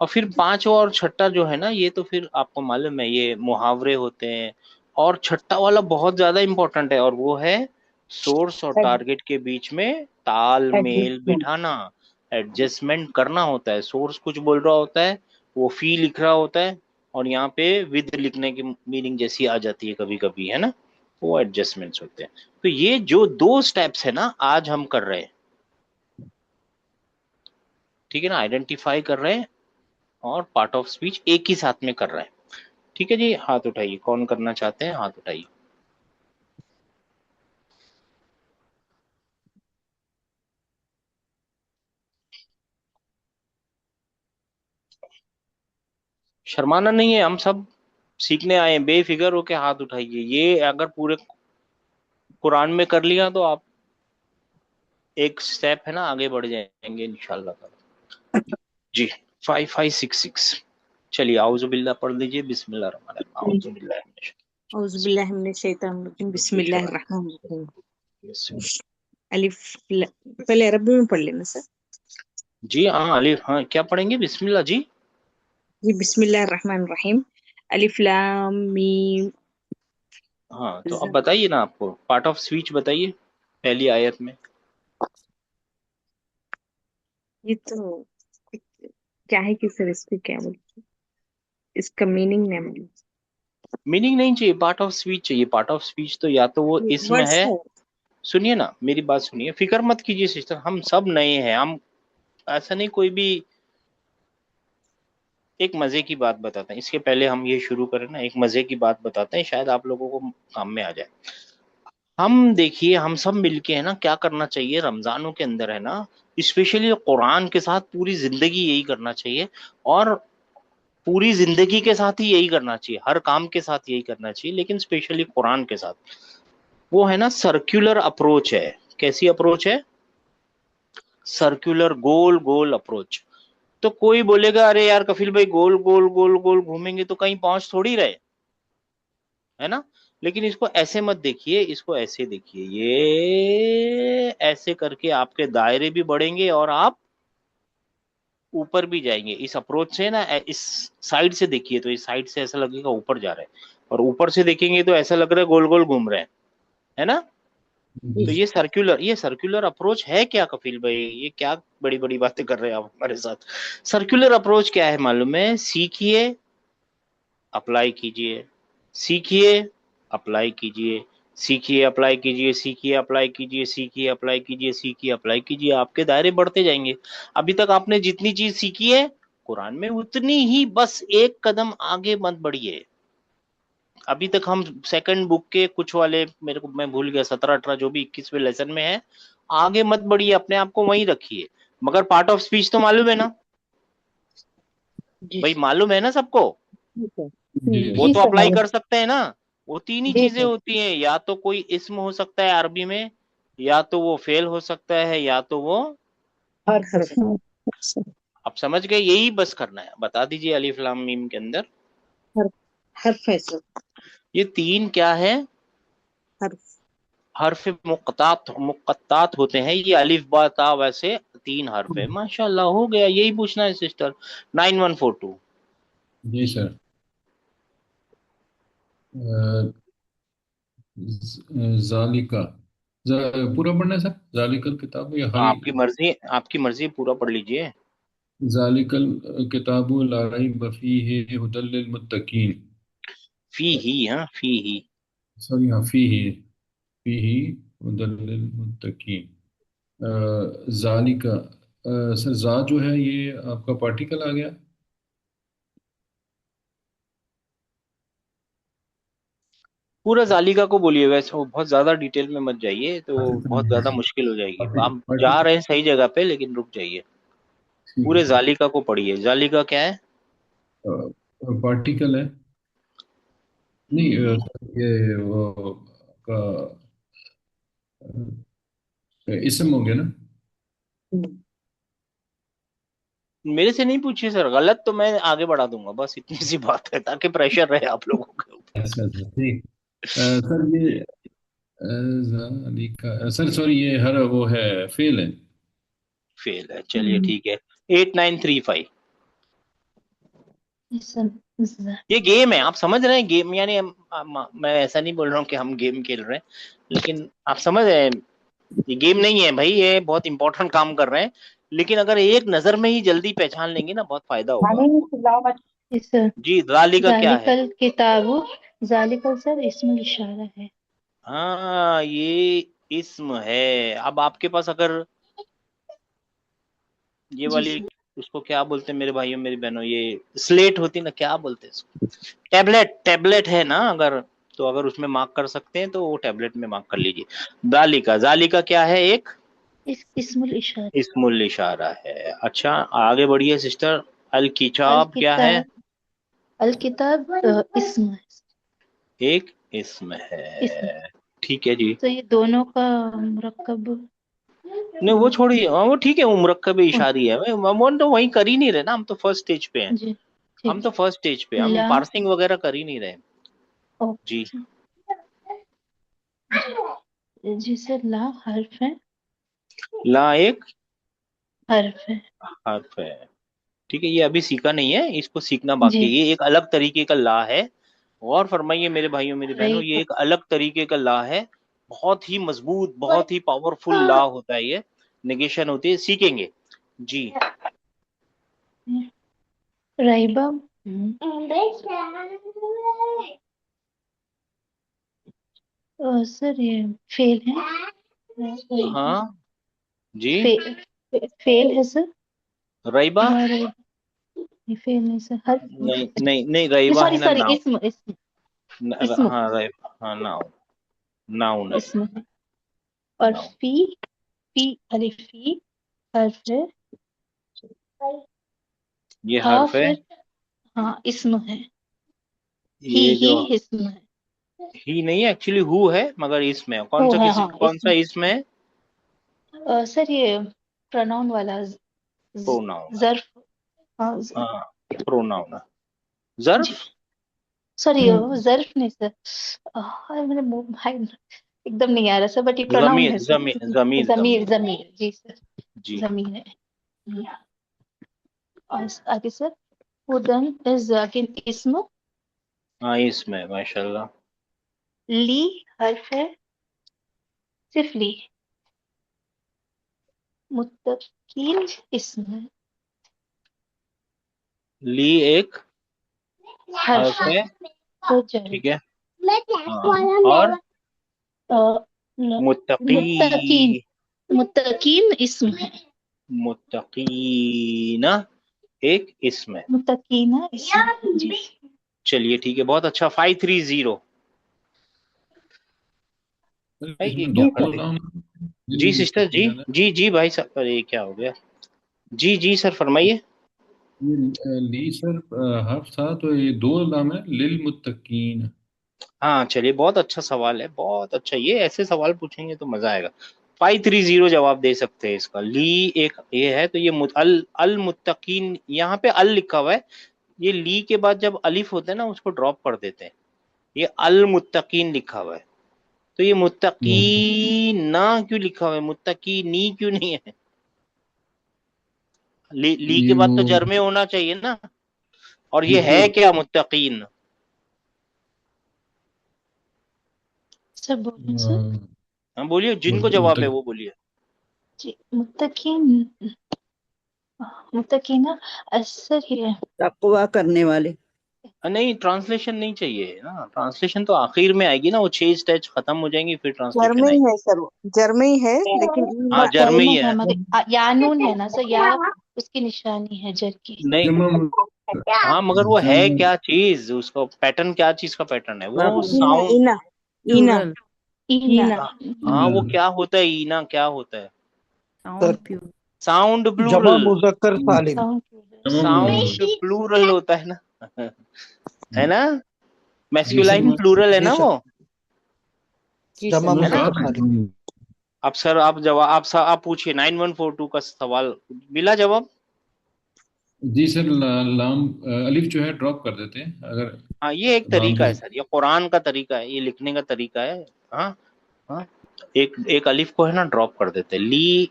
और फिर 5वां और छठा जो है ना, ये तो फिर आपको मालूम है, ये मुहावरे होते हैं। और छठा वाला बहुत ज्यादा इंपॉर्टेंट है, और वो है सोर्स और टारगेट के बीच में तालमेल एडजस्टमेंट। बिठाना, एडजस्टमेंट करना होता है। सोर्स कुछ बोल रहा होता है, वो फी लिख रहा होता है, और यहाँ पे विद लिखने की मीनिंग जैसी आ जाती है कभी कभी, है ना, वो एडजस्टमेंट्स होते हैं। तो ये जो 2 स्टेप्स है ना, आज हम कर रहे हैं, ठीक है ना, आइडेंटिफाई कर रहे हैं और पार्ट ऑफ स्पीच एक ही साथ में कर रहे हैं। ठीक है जी, हाथ उठाइए, कौन करना चाहते हैं, हाथ उठाइए। शर्माना नहीं है, हम सब सीखने आए हैं, बेफिक्र होके हाथ उठाइए। ये अगर पूरे कुरान में कर लिया तो आप एक स्टेप है ना आगे बढ़ जाएंगे इंशाल्लाह। जी, 5566। चलिए, आउजुबिल्लाह पढ़ लीजिए, बिस्मिल्लाह रहमान रहीम, आउजुबिल्लाह मिनश औज़ुबिल्लाहि मिनश शैतानिर रजीम, बिस्मिल्लाहिर रहमानिर रहीम। शैतानिर। पहले अरबी में पढ़ लेना सर। जी हाँ, अलिफ, हाँ क्या पढ़ेंगे, बिस्मिल्लाह जी। जी, बिस्मिल्लाहिर रहमानिर रहीम। अलिफ लाम मीम। हाँ, तो अब बताइए ना, आपको पार्ट ऑफ स्पीच बताइए पहली आयत में। ये तो क्या है कि सर, इसको क्या बोलते हैं, इसका मीनिंग नहीं मालूम। मीनिंग नहीं चाहिए, पार्ट ऑफ स्पीच चाहिए। पार्ट ऑफ स्पीच तो या तो वो इसमें वर्ड्स है। है। सुनिए ना, मेरी बात सुनिए, फिक्र मत कीजिए सिस्टर, हम सब नए हैं, हम ऐसा नहीं कोई भी। एक मजे की बात बताते हैं, इसके पहले हम ये शुरू करें ना, एक मजे की बात बताते हैं, शायद आप लोगों को काम में आ जाए। हम देखिए, हम सब मिलके है ना, क्या करना चाहिए रमजानों के अंदर है ना, स्पेशली कुरान के साथ पूरी जिंदगी यही करना चाहिए। और पूरी जिंदगी के साथ ही यही करना चाहिए, हर काम के साथ यही करना चाहिए, लेकिन स्पेशली कुरान के साथ। वो है ना, सर्कुलर अप्रोच है। कैसी अप्रोच है, सर्कुलर, गोल गोल अप्रोच। तो कोई बोलेगा, अरे यार कफिल भाई, गोल गोल गोल गोल घूमेंगे तो कहीं पहुंच थोड़ी रहे। है ना। लेकिन इसको ऐसे मत देखिए, इसको ऐसे देखिए, ये ऐसे करके आपके दायरे भी बढ़ेंगे और आप ऊपर भी जाएंगे। इस अप्रोच से ना, इस साइड से देखिए तो इस साइड से ऐसा लगेगा ऊपर जा रहे हैं, और ऊपर से देखेंगे तो ऐसा लग रहा है गोल गोल घूम रहे हैं, है ना। तो जी ये सर्कुलर अप्रोच है क्या कपिल भाई? ये क्या बड़ी बड़ी बातें कर रहे हैं आप हमारे साथ? सर्कुलर अप्रोच क्या है मालूम है? सीखिए, अप्लाई कीजिए, सीखिए, अप्लाई कीजिए, सीखिए अप्लाई कीजिए, सीखिए अप्लाई कीजिए, सीखिए अप्लाई कीजिए, सीखिए अप्लाई कीजिए, आपके दायरे बढ़ते जाएंगे। अभी तक आपने जितनी चीज सीखी है कुरान में उतनी ही, बस एक कदम आगे मत बढ़िए। अभी तक हम सेकंड बुक के कुछ वाले, मेरे को मैं भूल गया, 17 18 जो भी 21वें लेसन में है, आगे मत बढ़िए, अपने आप को वहीं रखिए। मगर पार्ट ऑफ स्पीच तो मालूम है ना जी भाई? मालूम है ना सबको? सर। जी वो जी तो सर। अप्लाई कर सकते हैं ना। वो तीन ही जी चीजें सर। होती हैं, या तो कोई इस्म हो सकता है अरबी में, या तो वो फेल हो सकता है, या तो वो हर्फ है सर। हाँ, सर। आप समझ गए, यही बस करना है। बता दीजिए अलिफ लाम मीम के अंदर हर्फ हर्फ है सर। ये तीन क्या है? हर्फ। हर्फ मुक़त्तात होते हैं ये, अलिफ बा ता, वैसे तीन हर्फ है। माशाल्लाह, हो गया, यही पूछना है सिस्टर। 9142। जी सर। अ, जालिका, पूरा पढ़ना है सर? जालिकल किताब या हल? आपकी मर्जी, आपकी मर्जी, पूरा पढ़ लीजिए। जालिकल किताबु ला रैब फीहि हुदल लिल मुत्तकीन। फी ही, हाँ फी ही। सॉरी, हाँ, फीहि हुदल लिल मुत्तकीन। जालिका, सर जा जो है ये आपका पार्टिकल आ गया। पूरा जालिका को बोलिए, वैसे वो बहुत ज्यादा डिटेल में मत जाइए, तो बहुत ज्यादा मुश्किल हो जाएगी। आप जा रहे हैं सही जगह पे, लेकिन रुक जाइए। ठीक है पूरे सर। जालिका को पढ़िए। जालिका क्या है? पार्टिकल है। नहीं, ये वो का इसम हो गया ना? मेरे से नहीं पूछिए सर, गलत तो मैं आगे बढ़ा दूंगा, बस इतनी सी बात है, ताकि प्रेशर रहे आप लोगों के ऊपर। अच्छा अच्छा, ठीक। सर ये जालिका, सर सॉरी, ये हर वो है, फेल है। फेल है, चलिए ठीक है। 8935। सर ये गेम है, आप समझ रहे हैं? गेम यानी मैं ऐसा नहीं बोल रहा हूँ कि हम गेम खेल रहे हैं, लेकिन आप समझ रहे हैं, ये गेम नहीं है भाई, ये बहुत इंपॉर्टेंट काम कर रहे हैं। लेकिन अगर एक नजर में ही जल्दी पहचान लेंगे ना, बहुत फायदा होगा माने आपको। चिल्लाओ मत। सर। जी, जालिका क्या है? जालिकल किताबु, जालिकल सर इसमें इशारा है। हाँ, ये इस्म है। अब आपके पास अगर ये जी वाली, सर। उसको क्या बोलते हैं मेरे भाइयों मेरी बहनों, ये स्लेट होती ना, क्या बोलते हैं इसको? टैबलेट, टैबलेट है ना अगर, तो अगर उसमें मार्क कर सकते हैं तो वो टैबलेट में मार्क कर लीजिए। जालिका, जालिका क्या है? एक इसमुल इशारा। इस्मुल इशारा है। अच्छा, आगे बढ़िए सिस्टर। अल अल किताब क्या है? किताब, अल किताब इसम है। एक इसम इसम। है। ठीक है जी। तो ये दोनों का मुरक्कब। नहीं वो हम्म, छोड़िए, हाँ, वो ठीक है, वो मुरक्कब इशारी है। हम तो वही कर ही नहीं रहे ना, हम तो फर्स्ट स्टेज पे हैं। जी हम ठीक तो फर्स्ट स्टेज पे, हम ला। पार्सिंग वगैरह कर ही नहीं रहे। जी, ओके जी सर। ला हर्फ है। ला एक हर्फ है। हर्फ है। ठीक है, ये अभी सीखा नहीं है, इसको सीखना बाकी जी। है। ये एक अलग तरीके का ला है। और फरमाइए मेरे भाइयों मेरी बहनों, रही ये एक अलग तरीके का ला है। बहुत ही मजबूत, बहुत ही पावरफुल ला होता है ये। नेगेशन होती है, सीखेंगे। जी, रहीबा। सर ये फेल है। रहीबा। हाँ जी। फेल है सर। रईबा? ला रहीबा। ये फेल नहीं सर, हर। नहीं नहीं नहीं, रईबा है सॉरी ना, सॉरी, नाउन। इसम इसम। इसम। हाँ रईबा, हाँ नाउन। नाउन है। इसम है। और नाउन। फी अलिफी हर्फ है। ये हा हर्फ है। फिर। हाँ इसम है। ये ही जो इसम है। ही नहीं है, एक्चुअली हु है, मगर इसमें कौन हो सा, है, किसी हाँ कौन सा इसम। इसमें है? सर ये प्रोनाउन वाला प्रोनाउन है। जर्फ। हाँ हाँ, प्रोनाउन है। जी। जर्फ। सॉरी जर्फ नहीं सर। मेरे मुंह भाई एकदम नहीं आ रहा सर, बट ये प्रोनाउन जमीर है सर। जमीर जमीर जमीर, जमीर जमीर जी सर। जी। जमीर है। और आगे सर, हुदन इज अगेन इस्म। हाँ इसमें माशाल्लाह। ली हर्फ है, सिर्फ ली। मुत्तकीन इस्म है, ली एक हर्फ हर्फ है, है, तो जर। ठीक है। हाँ और मुत्तकी, मुत्तकीन, मुत्तकीन इस्म है। मुत्तकीना एक इसम है। मुत्तकीना इस्म है जी। चलिए ठीक है, बहुत अच्छा। 530। भाई ये इसमें क्या दो कर दे। नाम जी सिस्टर जी, मुत्तकीन है ना। जी भाई साहब, अरे ये क्या हो गया। जी सर फरमाइए। ये ली सर हर्फ था, तो ये दो नाम है लिल मुत्तकीन। हाँ चलिए, बहुत अच्छा सवाल है, बहुत अच्छा। ये ऐसे सवाल पूछेंगे तो मजा आएगा। 530 जवाब दे सकते हैं इसका। ली एक ये है, तो ये अल अल मुत्तकीन, यहाँ पे अल लिखा हुआ है। ये ली के बाद जब अलिफ होता है ना, उसको ड्रॉप कर देते हैं। ये अल मुत्तकीन लिखा हुआ है, तो ये मुत्तकी ना क्यों लिखा हुआ है, मुत्तकी नी क्यों नहीं है। ली ये के बाद वो तो जर में होना चाहिए ना। और ये वो है क्या मुत्तकीन। सर बोलें सर। हाँ बोलिए, जिनको जवाब है मुत्तक वो बोलिए। जी मुत्तकीन, मुत्तकीना असर ही है। तकवा करने वाले। नहीं ट्रांसलेशन नहीं चाहिए ना, ट्रांसलेशन तो आखिर में आएगी ना, वो 6 स्टेज खत्म हो जाएंगी फिर जर में ट्रांसलेशन ही आएगी। है सर, वो जर में ही है, लेकिन हाँ जर में ही कलमत है है। मगर यानून है ना सर, या उसकी निशानी है जर की। नहीं, जमा हाँ मगर वो है जमा क्या चीज, उसका पैटर्न क्या चीज का पैटर्न है, वो ईना साउंड। ईना ईना प्लूरल। ईना। ईना हाँ वो क्या होता है, ईना क्या होता है। साउंड प्यू। साउंड जमा प्लूरल। मुजक्कर सालिम। साउंड जमा साउंड प्लूरल होता है ना। है ना, जी सर मैस्कुलाइन प्लूरल है ना बेशक वो। जी जमा सर। मैं है ना। मुजक्कर सालिम। कहा अब सर आप जवाब, आप पूछिए 9142 का सवाल। मिला जवाब। जी सर लाम अलिफ जो है ड्रॉप कर देते हैं अगर हाँ ये एक लाम तरीका के है सर, ये कुरान का तरीका है, ये लिखने का तरीका है। हाँ हाँ, एक एक अलिफ को है ना ड्रॉप कर देते हैं। ली,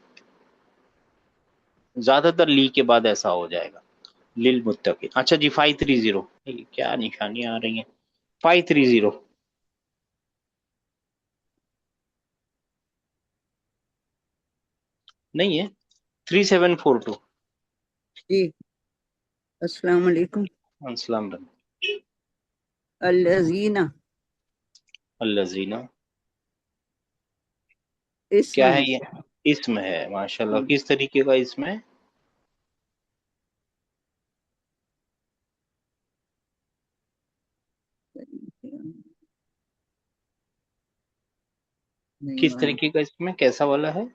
ज्यादातर ली के बाद ऐसा हो जाएगा। लिल मुत्तकीन। अच्छा जी 530, क्या निशानियां आ रही हैं। 530 नहीं है, 3742। जी अस्सलाम वालेकुम। अस्सलाम अल्लज़ीना अल्लज़ीना, क्या इसम है है। ये। इसम है माशाल्लाह, किस तरीके का इसम है। नहीं किस मालूम। तरीके का इसम है, कैसा वाला है।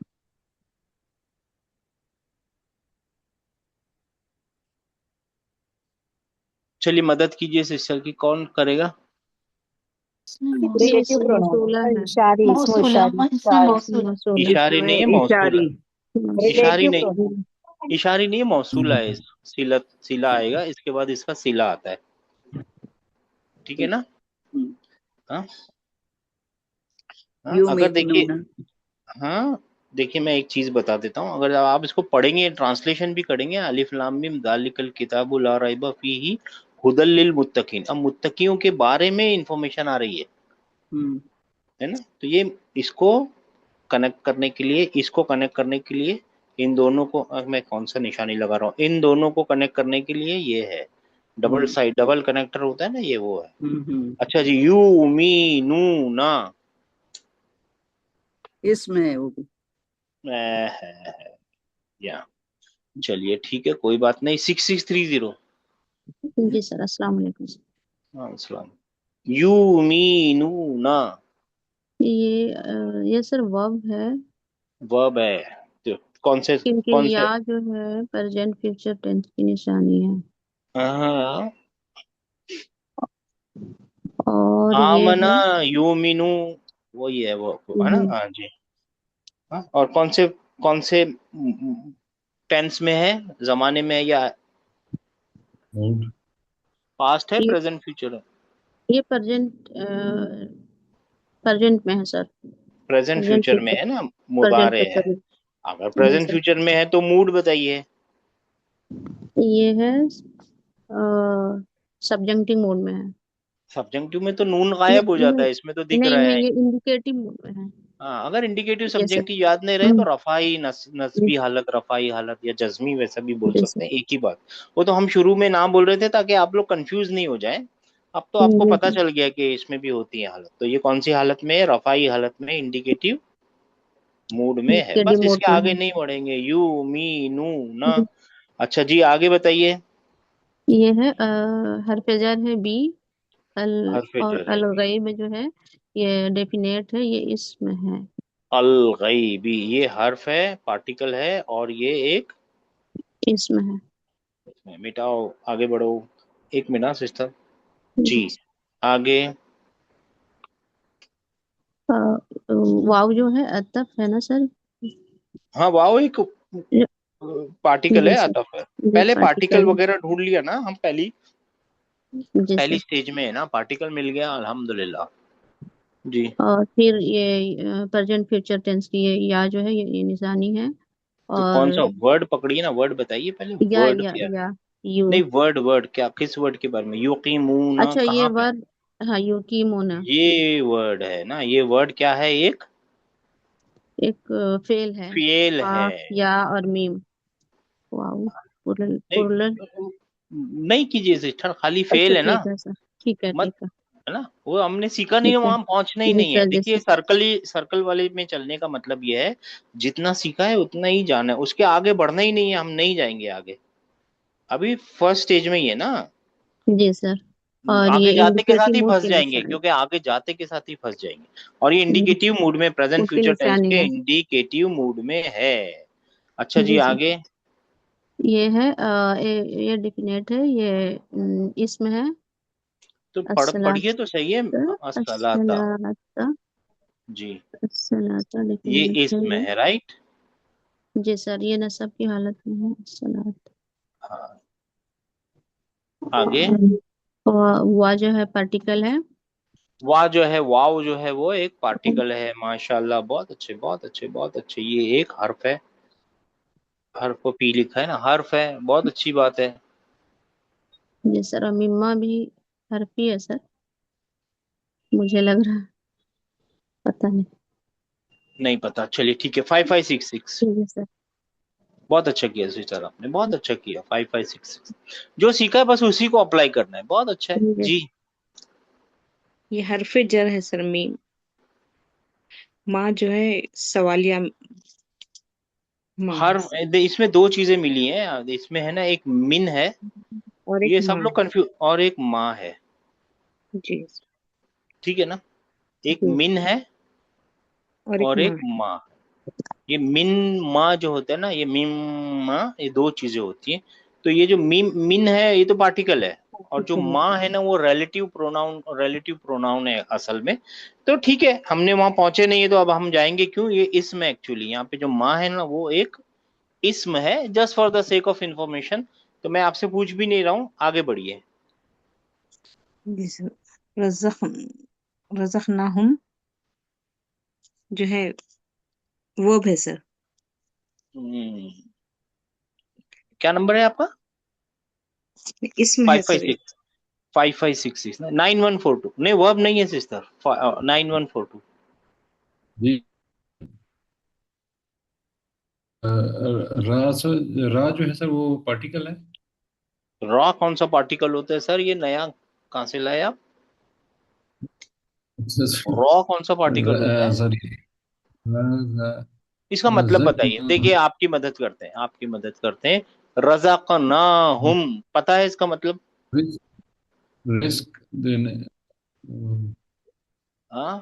चलिए मदद कीजिए सिस्टर की, कौन करेगा। इसमें क्रिएटिव मौसूला, प्रोनाउन है, इशारी, इसमें मौसूला इशारी, इसमें मौसूला। मौसूला। इशारे नहीं है, इसमें मौसूल है। इशारी। इशारी रिलेटिव नहीं, प्रोनाउन। इशारी नहीं है, मौसूला है। सिला, सिला आएगा इसके बाद, इसका सिला आता है। ठीक है ना। हाँ हाँ यू अगर देखिए, मिनूना। हाँ देखिए मैं एक चीज बता देता हूँ, अगर आप इसको पढ़ेंगे, ट्रांसलेशन भी करेंगे, अलिफ लाम मीम दालिकल किताबु ला रैब फीही हुदल लिल मुत्तकीन, अब मुत्तकियों के बारे में इंफॉर्मेशन आ रही है ना। तो ये इसको कनेक्ट करने के लिए, इसको कनेक्ट करने के लिए, इन दोनों को, मैं कौन सा निशानी लगा रहा हूँ, इन दोनों को कनेक्ट करने के लिए ये है। डबल साइड, डबल कनेक्टर होता है ना, ये वो है। अच्छा जी, यू मी नू ना, इसमें है वो भी। है या। चलिए ठीक है, कोई बात नहीं। 6630। जी सर अस्सलाम वालेकुम। हाँ सलाम। यू मी नू ना, ये सर वर्ब है, वर्ब है। तो कौन से, क्योंकि कौन से। या जो है प्रेजेंट फ्यूचर टेंस की निशानी है। हाँ और ये आमना है यूमिनु, वही है वो है ना। हम्म, हाँ जी। हाँ और कौन से टेंस में है, जमाने में है, या मूड पास्ट है, ये प्रेजेंट फ्यूचर है। ये प्रेजेंट में है सर। प्रेजेंट प्रेजेंट फ्यूचर में फ्यूचर, है ना, प्रेजेंट मुदारे है। फ्यूचर। अगर जी प्रेजेंट सर। फ्यूचर में है तो मूड बताइए। ये है सब्जंक्टिव मोड में है। सब्जेक्टिव में तो नून नहीं गायब हो जाता नहीं है, इसमें तो दिख नहीं रहा नहीं, है। ये इंडिकेटिव मोड में है। हाँ, अगर इंडिकेटिव जी सर। सब्जेक्टिव याद नहीं रहे तो रफाई नस्बी हालत, रफाई हालत या जज्मी वैसा भी बोल जी सकते सर। हैं, एक ही बात। वो तो हम शुरू में ना बोल रहे थे ताकि आप लोग कंफ्यूज नहीं हो जाए। अब तो आपको जी पता सर। चल गया कि इसमें भी होती है हालत। तो ये कौन सी हालत में है? रफाई हालत में, इंडिकेटिव मूड में है। बस इंडिकेटिव मोड इसके में आगे है। नहीं बढ़ेंगे, यू मी नू ना। अच्छा जी, आगे बताइए। ये है हरफ जार है बी। अल हर्फ और जर है अल भी। गैब जो है ये डेफिनेट है, ये इसमें है। अल गैबी, ये हर्फ है, पार्टिकल है, और ये एक इसमें है। इसमें। मिटाओ, आगे बढ़ो। एक मिनट सिस्टर जी। जी, आगे। अ, वाव जो है अतफ है ना सर। हाँ, वाओ एक पार्टिकल है, जी सर। अतफ है। जी पहले पार्टिकल पार्टिकल है। वगैरह ढूंढ लिया ना हम, पहली जी पहली सर। स्टेज में है ना, पार्टिकल मिल गया, अल्हम्दुलिल्लाह। जी। और फिर ये प्रेजेंट फ्यूचर टेंस की ये या जो है ये निशानी है। तो और कौन सा वर्ड पकड़िए ना, वर्ड बताइए पहले, या वर्ड या क्या है? या यू। नहीं, वर्ड वर्ड क्या, किस वर्ड के बारे में? युकीमूना अच्छा ये कहाँ पे? वर्ड, हाँ युकीमोना। ये वर्ड है ना, ये वर्ड क्या है? एक एक फेल है। फेल है। काफ या और मीम। वाव। पुरल पुरल। नहीं, नहीं कीजिए सिस्टर, खाली अच्छा फेल है ना। ठीक है सर। ठीक है मत, ठीक है। है ना, वो हमने सीखा नहीं है, ठीक है। वहां पहुंचना ही जी नहीं है। सर जी देखिए, सर। सर्कल वाले में चलने का मतलब ये है, जितना सीखा है उतना ही जाना है, उसके आगे बढ़ना ही नहीं है, हम नहीं जाएंगे आगे। अभी फर्स्ट स्टेज में ही है ना। जी सर। और आगे ये जाते के साथ इंडिकेटिव ही मोड फंस की जाएंगे, निशानी। क्योंकि आगे जाते के साथ ही फंस जाएंगे। और ये इंडिकेटिव मूड में, प्रेजेंट उसकी फ्यूचर टेंस निशानी के है। इंडिकेटिव मूड में है। अच्छा जी, जी सर। आगे। ये है ये डिफिनेट है, ये इसमें है। तो अस्सलात पढ़िए तो सही है। अस्सलाता। अस्सलाता। जी, अस्सलाता ये डिफिनेट है इसमें ये। है, राइट। जी सर, ये नसब की हालत में है अस्सलात। हाँ, आगे। और वा जो है पार्टिकल है। वाह जो है, वाव जो है वो एक पार्टिकल है। माशाल्लाह, बहुत अच्छे बहुत अच्छे बहुत अच्छे। ये एक हर्फ है, हर्फ को पी लिखा है ना, हर्फ है, बहुत अच्छी बात है। जी सर, और मिम्मा भी हरफी है सर, मुझे लग रहा है, पता नहीं। नहीं पता, चलिए ठीक है। 5566। ठीक है सर। बहुत अच्छा किया सिस्टर, आपने बहुत अच्छा किया। 5566 जो सीखा है बस उसी को अप्लाई करना है, बहुत अच्छा है ठीक है। जी। ये हरफ जर है सर, मीम। माँ जो है सवालिया माँ है। इसमें दो चीजें मिली हैं इसमें, है ना, एक मिन है, और एक ये सब माँ लोग है। कंफ्यूज, और एक माँ है। जी। ठीक है ना, एक जी। मिन है और एक और माँ एक है। माँ। ये मिन माँ जो होता है ना, ये मीम माँ, ये दो चीजें होती हैं। तो ये जो मिन है ये तो पार्टिकल है, और जो माँ है ना वो रिलेटिव प्रोनाउन है असल में। तो ठीक है, हमने वहां पहुंचे नहीं है तो अब हम जाएंगे क्यों, ये इसम है एक्चुअली। यहाँ पे जो माँ है ना वो एक इसम है, just for the sake of information. तो मैं आपसे पूछ भी नहीं रहा हूँ, आगे बढ़िए। जी सर। रज़क़ रज़क़नाहुम जो है वो है सर। हम्म, क्या नंबर है आपका? इसमें है फाइव फाइव सर। सिक्स 5566 9142। नहीं, वर्ब नहीं है सिस्टर, 9142। जी। रा सर, रा जो है सर वो पार्टिकल है। रॉ कौन सा पार्टिकल होता है सर? ये नया कहाँ से लाए आप? रॉ कौन सा पार्टिकल होता है? सॉरी, इसका मतलब बताइए। देखिए, आपकी मदद करते हैं, आपकी मदद करते हैं। रज़क़नाहुम, पता है इसका मतलब? रिस्क देने, हाँ,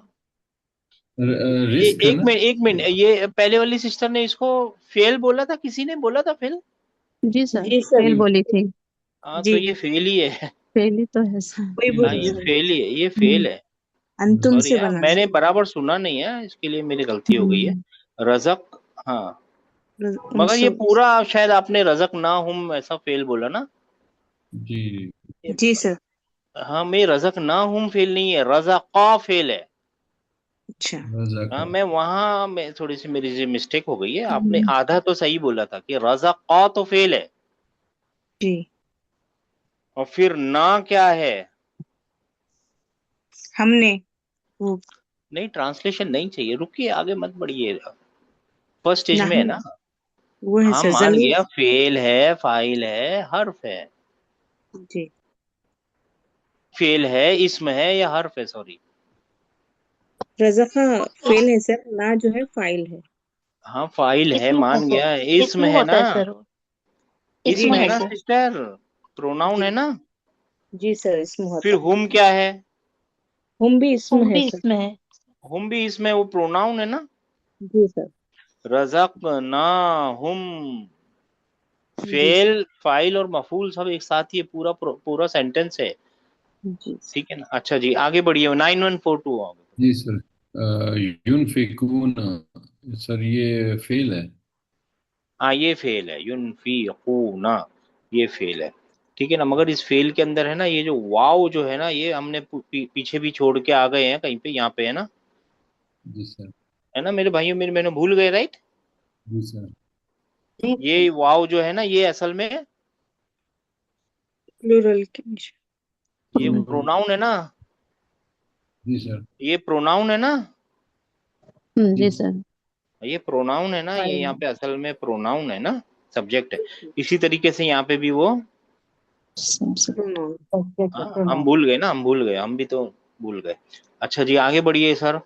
ये रिस्क है एक ना। मिनट एक मिनट, ये पहले वाली सिस्टर ने इसको फेल बोला था, किसी ने बोला था फेल? जी सर, जी सर। फेल बोली थी। हाँ, तो जी ये फेल ही है। फेल ही तो है सर। वही हाँ, बोली ये सर। फेल ही है, ये फेल है। अंतुम सॉरी से यार, बना मैंने है। बराबर सुना नहीं है, इसके लिए मेरी गलती हो गई है। रज़क, हाँ, मगर ये उनसो। पूरा शायद आपने रज़क़ ना हम ऐसा फेल बोला ना। जी। जी सर। हाँ, मैं रजक ना हूँ फेल नहीं है, रज़क़ा फेल है। अच्छा। हाँ, रज़ाक़ा। मैं थोड़ी सी मेरी जी मिस्टेक हो गई है। आपने आधा तो सही बोला था कि रज़क़ा तो फेल है, जी। और फिर ना क्या है? हमने वो नहीं, ट्रांसलेशन नहीं चाहिए, रुकिए आगे मत बढ़िए। फर्स्ट स्टेज में है नहनु ना। वो है हाँ, सर, मान जमीर। गया, फेल है, फाइल है, हर्फ है। जी। फेल है, इसम है या हर्फ है? सॉरी। रज़क़ा फेल है सर, ना जो है फाइल है। हाँ, फाइल है, इसमें है मान सर, गया, इसम इसमें है होता ना। है सर वो, जी इसम इसमें है है हाँ। ना सर। सिस्टर, प्रोनाउन है जी। ना। जी सर, इसमें फिर होता है। हुम क्या है? हम भी इसमें हम है भी सर। इसमें है। हुम भी इसमें, वो प्रोनाउन है ना। जी सर। रज़क ना हुम, जी सर। फेल, फाइल और मफूल सब एक साथ, ये पूरा पूरा सेंटेंस है। जी सर। ठीक है ना। अच्छा जी, आगे बढ़िए, 9142 आगे। जी सर। युनफिकून, सर ये फेल है। हाँ, ये फेल है, युनफिकूना, ये फेल है। ठीक है ना, मगर इस फेल के अंदर है ना, ये जो वाव जो है ना, ये हमने पीछे भी छोड़ के आ गए हैं कहीं पे, यहाँ पे है ना। जी सर। है ना मेरे भाइयों, मेरे मैंने भूल गए, राइट। जी सर। जी ये वाव जो है ना, ये असल में प्लूरल के। ये प्रोनाउन है ना। जी सर। ये प्रोनाउन है ना। जी जी सर। सर। ये प्रोनाउन है ना, ये फाइल यहाँ है। पे असल में प्रोनाउन है ना, सब्जेक्ट है। इसी तरीके से यहाँ पे भी वो, प्रोनाउन। हाँ, हम भूल गए ना, हम भूल गए, हम भी तो भूल गए। अच्छा जी, आगे बढ़िए सर।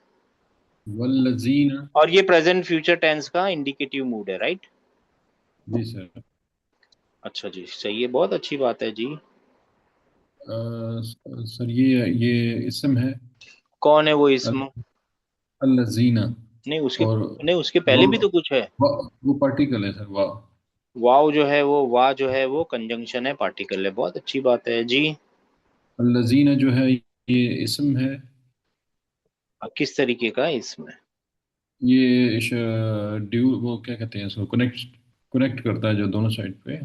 वल्लजीना। और ये प्रेजेंट फ्यूचर टेंस का इंडिकेटिव मूड है, राइट। जी सर। अच्छा जी, सही है, बहुत अच्छी बात है जी। सर ये इसम है। कौन है वो इसम? अल्लजीना। नहीं उसके, और नहीं उसके पहले भी वाह, तो कुछ है। वो पार्टिकल है सर, वाह। वाव जो है वो, वाह जो है वो कंजंक्शन है, पार्टिकल है, बहुत अच्छी बात है जी। अल्लजीना जो है ये इसम है। किस तरीके का इसमें? ये ड्यू वो क्या कहते हैं इसको, कनेक्ट कनेक्ट करता है जो दोनों साइड पे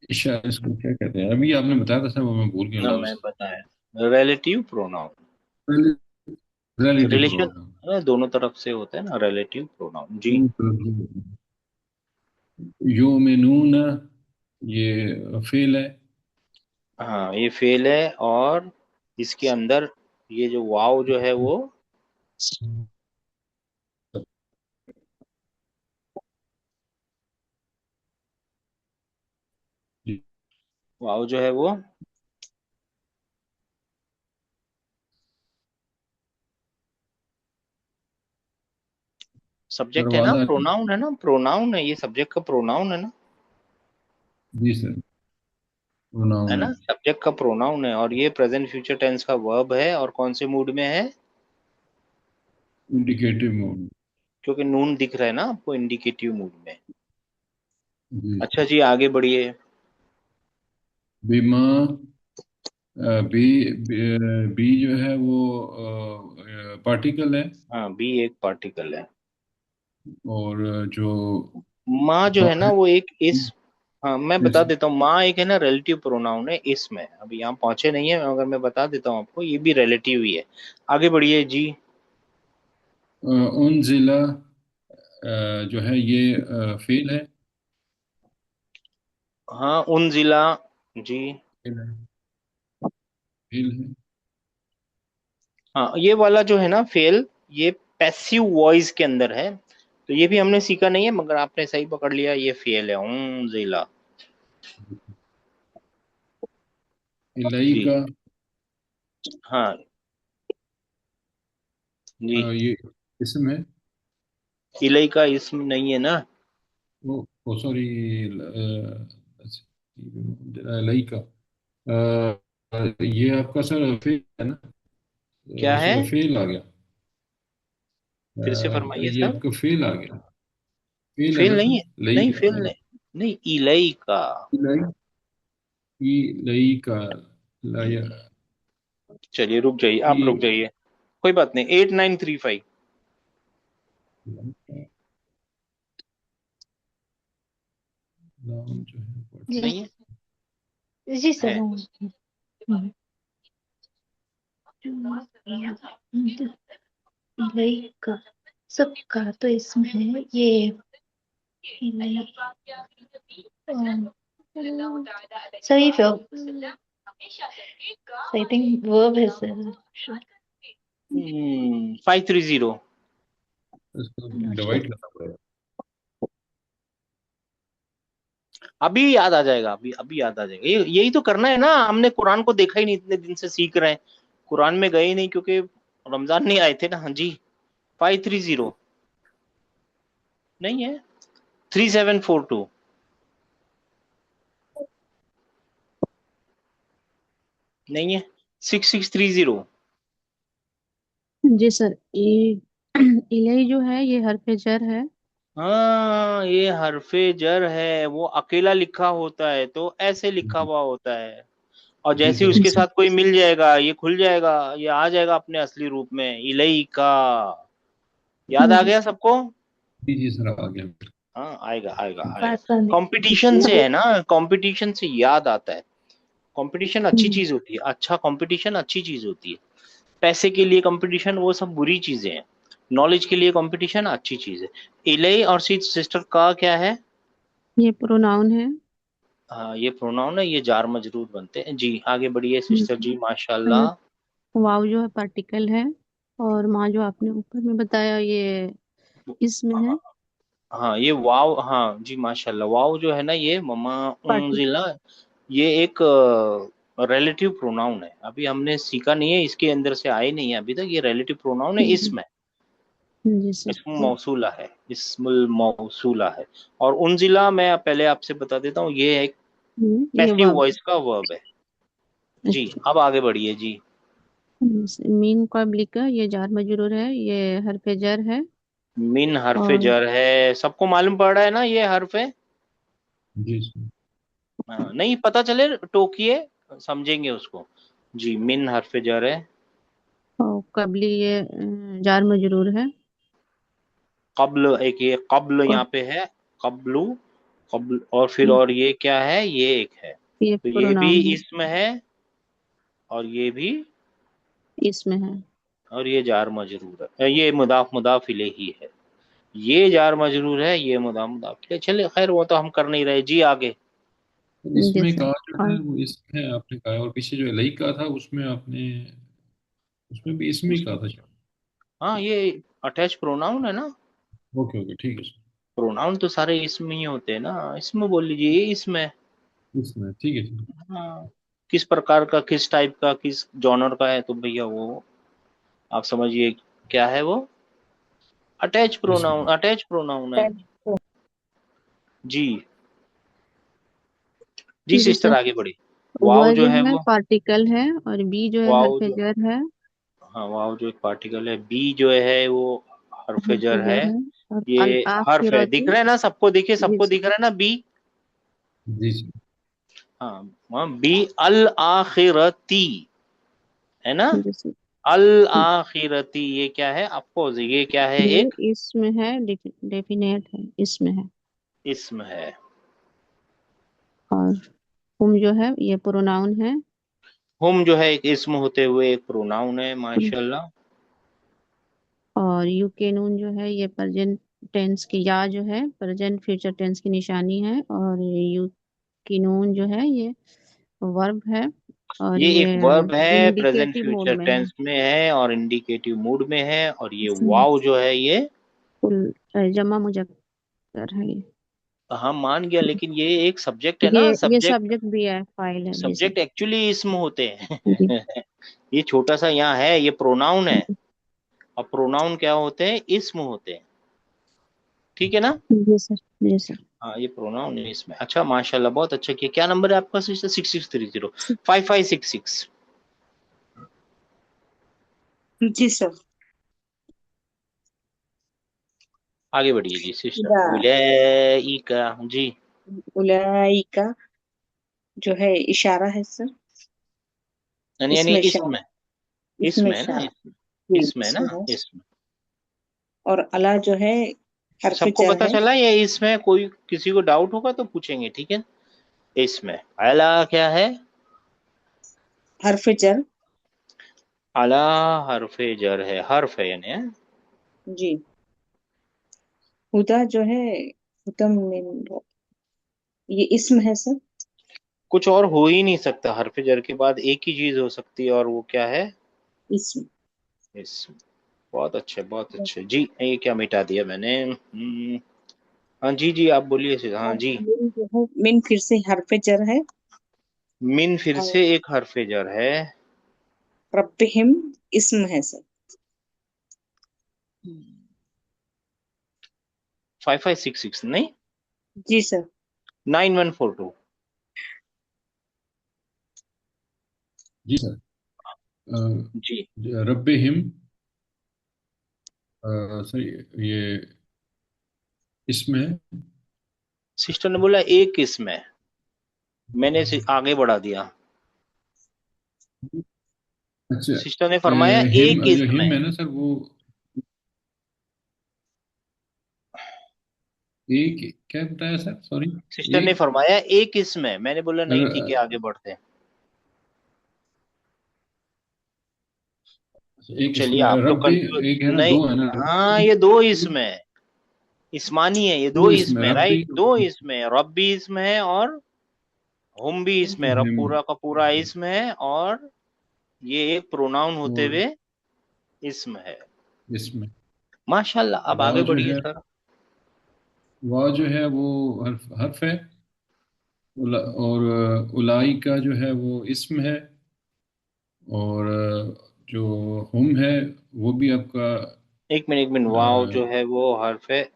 इशा, इसको क्या कहते हैं, अभी आपने बताया था सर, वो मैं भूल गया ना, मैं लफ्ज। बताया, relative pronoun. Relative pronoun. Relation दोनों तरफ से होता है ना, रिलेटिव प्रोनाउन जी। योमिनून, ये फेल है। हाँ, ये फेल है, और इसके अंदर ये जो वाव जो है वो, जी। वाव जो है वो सब्जेक्ट है ना, दरवाजा। प्रोनाउन है ना, प्रोनाउन है, ये सब्जेक्ट का प्रोनाउन है ना। जी सर, है प्रोनाउन है। ना, सब्जेक्ट का प्रोनाउन है, और ये प्रेजेंट फ्यूचर टेंस का वर्ब है, और कौन से मूड में है? Indicative mode. क्योंकि नून दिख रहा है ना आपको, इंडिकेटिव मूड में। जी अच्छा सर। जी, आगे बढ़िए। बीमा, बी, बी जो है वो पार्टिकल है। हाँ, बी एक पार्टिकल है। और जो माँ जो बा है ना, है, वो एक इस, हाँ मैं बता इस देता हूँ, माँ एक है ना रिलेटिव प्रोनाउन है, इसमें अभी यहाँ पहुंचे नहीं है, अगर मैं बता देता हूँ आपको, ये भी रिलेटिव ही है। आगे बढ़िए जी। उन जिला जो है ये फेल है। हाँ, उन जिला जी। फेल है। फेल है। हाँ, ये वाला जो है ना फेल, ये पैसिव वॉइस के अंदर है, तो ये भी हमने सीखा नहीं है, मगर आपने सही पकड़ लिया, ये फेल है, उन जिला। इलाई जी। का, हाँ जी। ये इसम है। इलई का इसम नहीं है ना। वो सॉरी, इलाई का, ये आपका सर फेल है ना। क्या है? फेल आ गया। फिर से फरमाइए ये सर। आपका फेल आ गया। फेल है फेल ना नहीं सर, है। लई नहीं, फेल का। नहीं। नहीं, इलई का। लई, ई लई का, लाया। चलिए रुक जाइए, आप रुक ई जाइए, कोई बात नहीं, 8935। नाम जो है जी। नहीं है। जी सर। है। हम्म, इलई का सबका तो इसमें है ये इलई। सही आई थिंक वर्ब है सर। 530। इसको डिवाइड करना पड़ेगा। अभी याद आ जाएगा, अभी अभी याद आ जाएगा। यही तो करना है ना, हमने कुरान को देखा ही नहीं, इतने दिन से सीख रहे हैं, कुरान में गए ही नहीं क्योंकि रमजान नहीं आए थे ना। हाँ जी, 530 नहीं है, 3742 नहीं है, 6630। जी सर, ये इलही जो है ये हरफ जर है। हाँ, ये हरफे जर है, वो अकेला लिखा होता है तो ऐसे लिखा हुआ होता है, और जी जैसे ही सर। उसके साथ कोई मिल जाएगा ये खुल जाएगा, ये आ जाएगा अपने असली रूप में, इलई का। याद आ जी गया सर। सबको? जी जी सर, आ गया। हाँ, आएगा आएगा आएगा। आसानी। कंपटीशन से है ना, कंपटीशन से याद आता है। कंपटीशन अच्छी हम्म, चीज होती है, अच्छा कंपटीशन अच्छी चीज होती है। पैसे के लिए कंपटीशन वो सब बुरी चीजें हैं, नॉलेज के लिए कंपटीशन अच्छी चीज है। इलई और सिस्टर का क्या है? ये प्रोनाउन है। हाँ, ये प्रोनाउन है, ये जार मजरूर बनते हैं जी। आगे बढ़िए सिस्टर जी, ये माशाल्लाह। वाव जो है पार्टिकल है, और माँ जो आपने ऊपर में बताया ये इसमें है। हाँ, ये वाव, हाँ जी माशाल्लाह। वाव जो है ना, ये ममा पार्टिकल। उंजिला, ये एक रिलेटिव प्रोनाउन है, अभी हमने सीखा नहीं है, इसके अंदर से आए नहीं है अभी तक। ये रिलेटिव प्रोनाउन है, इसमें जी सर। इस्म मौसूला है, इस्मुल मौसूला है। और उनजिला मैं पहले आपसे बता देता हूँ, ये एक ये पैसिव वाव। वॉइस का वर्ब है जी। अच्छा। अब आगे बढ़िए जी। मीन का ये जार मजरूर है, ये हरफ जर है। मिन हरफे और जर है, सबको मालूम पड़ रहा है ना ये हर्फ है? जी सर। हाँ, नहीं पता चले टोकिए, समझेंगे उसको जी। मिन हरफे जर है। कबली ये जार मजरूर है। कब्ल, एक ये कब्ल और यहाँ पे है, कब्लू, कब्ल, और फिर और ये क्या है, ये एक है, ये तो ये भी प्रोनाउन है। इसमें है, और ये भी, इसमें है। और ये जार मजरूर है, ये मुदाफ मुदाफ इलैही है। ये जार मजरूर है, ये मुदाफ मुदाफ इलैही। चलिए खैर, वो तो हम कर नहीं रहे जी। आगे जी इसमें सर। कहा जो है और वो इसमें आपने कहा, और पीछे जो लई का था उसमें आपने, उसमें भी इसमें ही कहा था शायद। हाँ, ये अटैच प्रोनाउन है ना। ओके ओके, ठीक है सर। प्रोनाउन तो सारे इसमें ही होते हैं ना, इसमें बोल लीजिए, ये इसमें। इसमें ठीक है सर। हाँ, किस प्रकार का, किस टाइप का, किस जॉनर का है, तो भैया वो आप समझिए क्या है वो, अटैच प्रोनाउन, इसमें अटैच प्रोनाउन है जी। जी जी सिस्टर सर। आगे बढ़ी। वाव वह जो जो है है वो, पार्टिकल है, और बी जो है वाव हरफ जो, जर है। हाँ वाव जो एक पार्टिकल है, बी जो है वो हर्फ हरफ जर है। जर है। और अल ये हर्फ है, दिख आखिरती। रहा है ना सबको, देखिए जी सबको सर। दिख रहा है ना बी। जी सर। हाँ, बी अल आखिरती है ना, जी सर। अल आखिरती, ये क्या है आपको, ये क्या है, एक ये इसमें है, डेफिनेट है, इसमें है। इसम है। और हुम जो है ये प्रोनाउन है। हुम जो है एक इसम होते हुए एक प्रोनाउन है, माशाल्लाह। और यूकेनून जो है ये प्रेजेंट टेंस की, या जो है प्रेजेंट फ्यूचर टेंस की निशानी है। और यूकिनून जो है ये वर्ब है, और ये एक ये वर्ब है, प्रेजेंट इंडिकेटिव मोड फ्यूचर में है। टेंस में है और इंडिकेटिव मूड में है। और ये इसमें वाव जो है ये, कुल जमा मुजक्कर है ये। हम मान गया, लेकिन ये एक सब्जेक्ट है ना, ये सब्जेक्ट, सब्जेक्ट भी है, फाइल है जी सर। सब्जेक्ट एक्चुअली इसम होते जी। हैं। ये छोटा सा यहाँ है, ये प्रोनाउन है, और प्रोनाउन क्या होते हैं, इसम होते हैं, ठीक है ना। जी सर। जी सर। हाँ, ये प्रोनाउन है इसमें। अच्छा माशाल्लाह, बहुत अच्छा किया। क्या नंबर है आपका सिस्टर? 6630, 5566। जी सर। आगे बढ़िए जी सिस्टर। उला उलैइका जी। उलाइका जो है इशारा है सर। यानी इसमें इसमें, इशारा, इसमें इसमें है ना, इशारा। जी इसमें है ना, इसमें है। इसमें। और अला जो है हर्फ सबको जर पता है। चला, ये इसमें कोई किसी को डाउट होगा तो पूछेंगे, ठीक है। इसमें अला क्या है? हर्फ जर। अला हरफे जर है, हर्फ है यानी है? जी। हुदा जो है, हुदम मिन, ये इस्म है सर। कुछ और हो ही नहीं सकता, हरफे जर के बाद एक ही चीज हो सकती है, और वो क्या है? इस्म। इसम। बहुत अच्छे, बहुत अच्छे जी। ये क्या मिटा दिया मैंने? हाँ जी जी, आप बोलिए हाँ और जी। मिन जो है, मिन फिर से हर्फ जर है। मिन फिर और से एक हरफे जर है। रब्बिहिम इस्म है सर। 5566 नहीं, जी सर। 9142। जी सर। जी। रब्बे हिम, सर ये इसमें है। सिस्टर ने बोला एक इसमें, मैंने इसे आगे बढ़ा दिया। अच्छा, सिस्टर ने फरमाया हिम एक जो इसमें। हिम है ना सर, वो एक क्या बताया सर, सॉरी। सिस्टर ने एक फरमाया एक इसमें, मैंने बोला नहीं ठीक है, आगे बढ़ते हैं। एक चलिए, इसमें आप तो रब्बे, कंफ्यूज एक है ना, नहीं। दो है ना, हाँ, ये दो इसमें है। इस्मानी है, ये दो दो इसमें इसमें, रब्बे राइट, दो इसमें, रब भी इसमें है और हम भी इसमें, रब हिम। पूरा का पूरा इसमें है, और ये एक प्रोनाउन होते और हुए इसम है। इसमें माशाल्लाह, अब वाव आगे जो बढ़िए है, सर। वाव जो है वो हर्फ हर्फ है। और उलाई का जो है वो इसम है। और जो हम है वो भी आपका एक मिनट, वाव अ, जो है वो हर्फ है।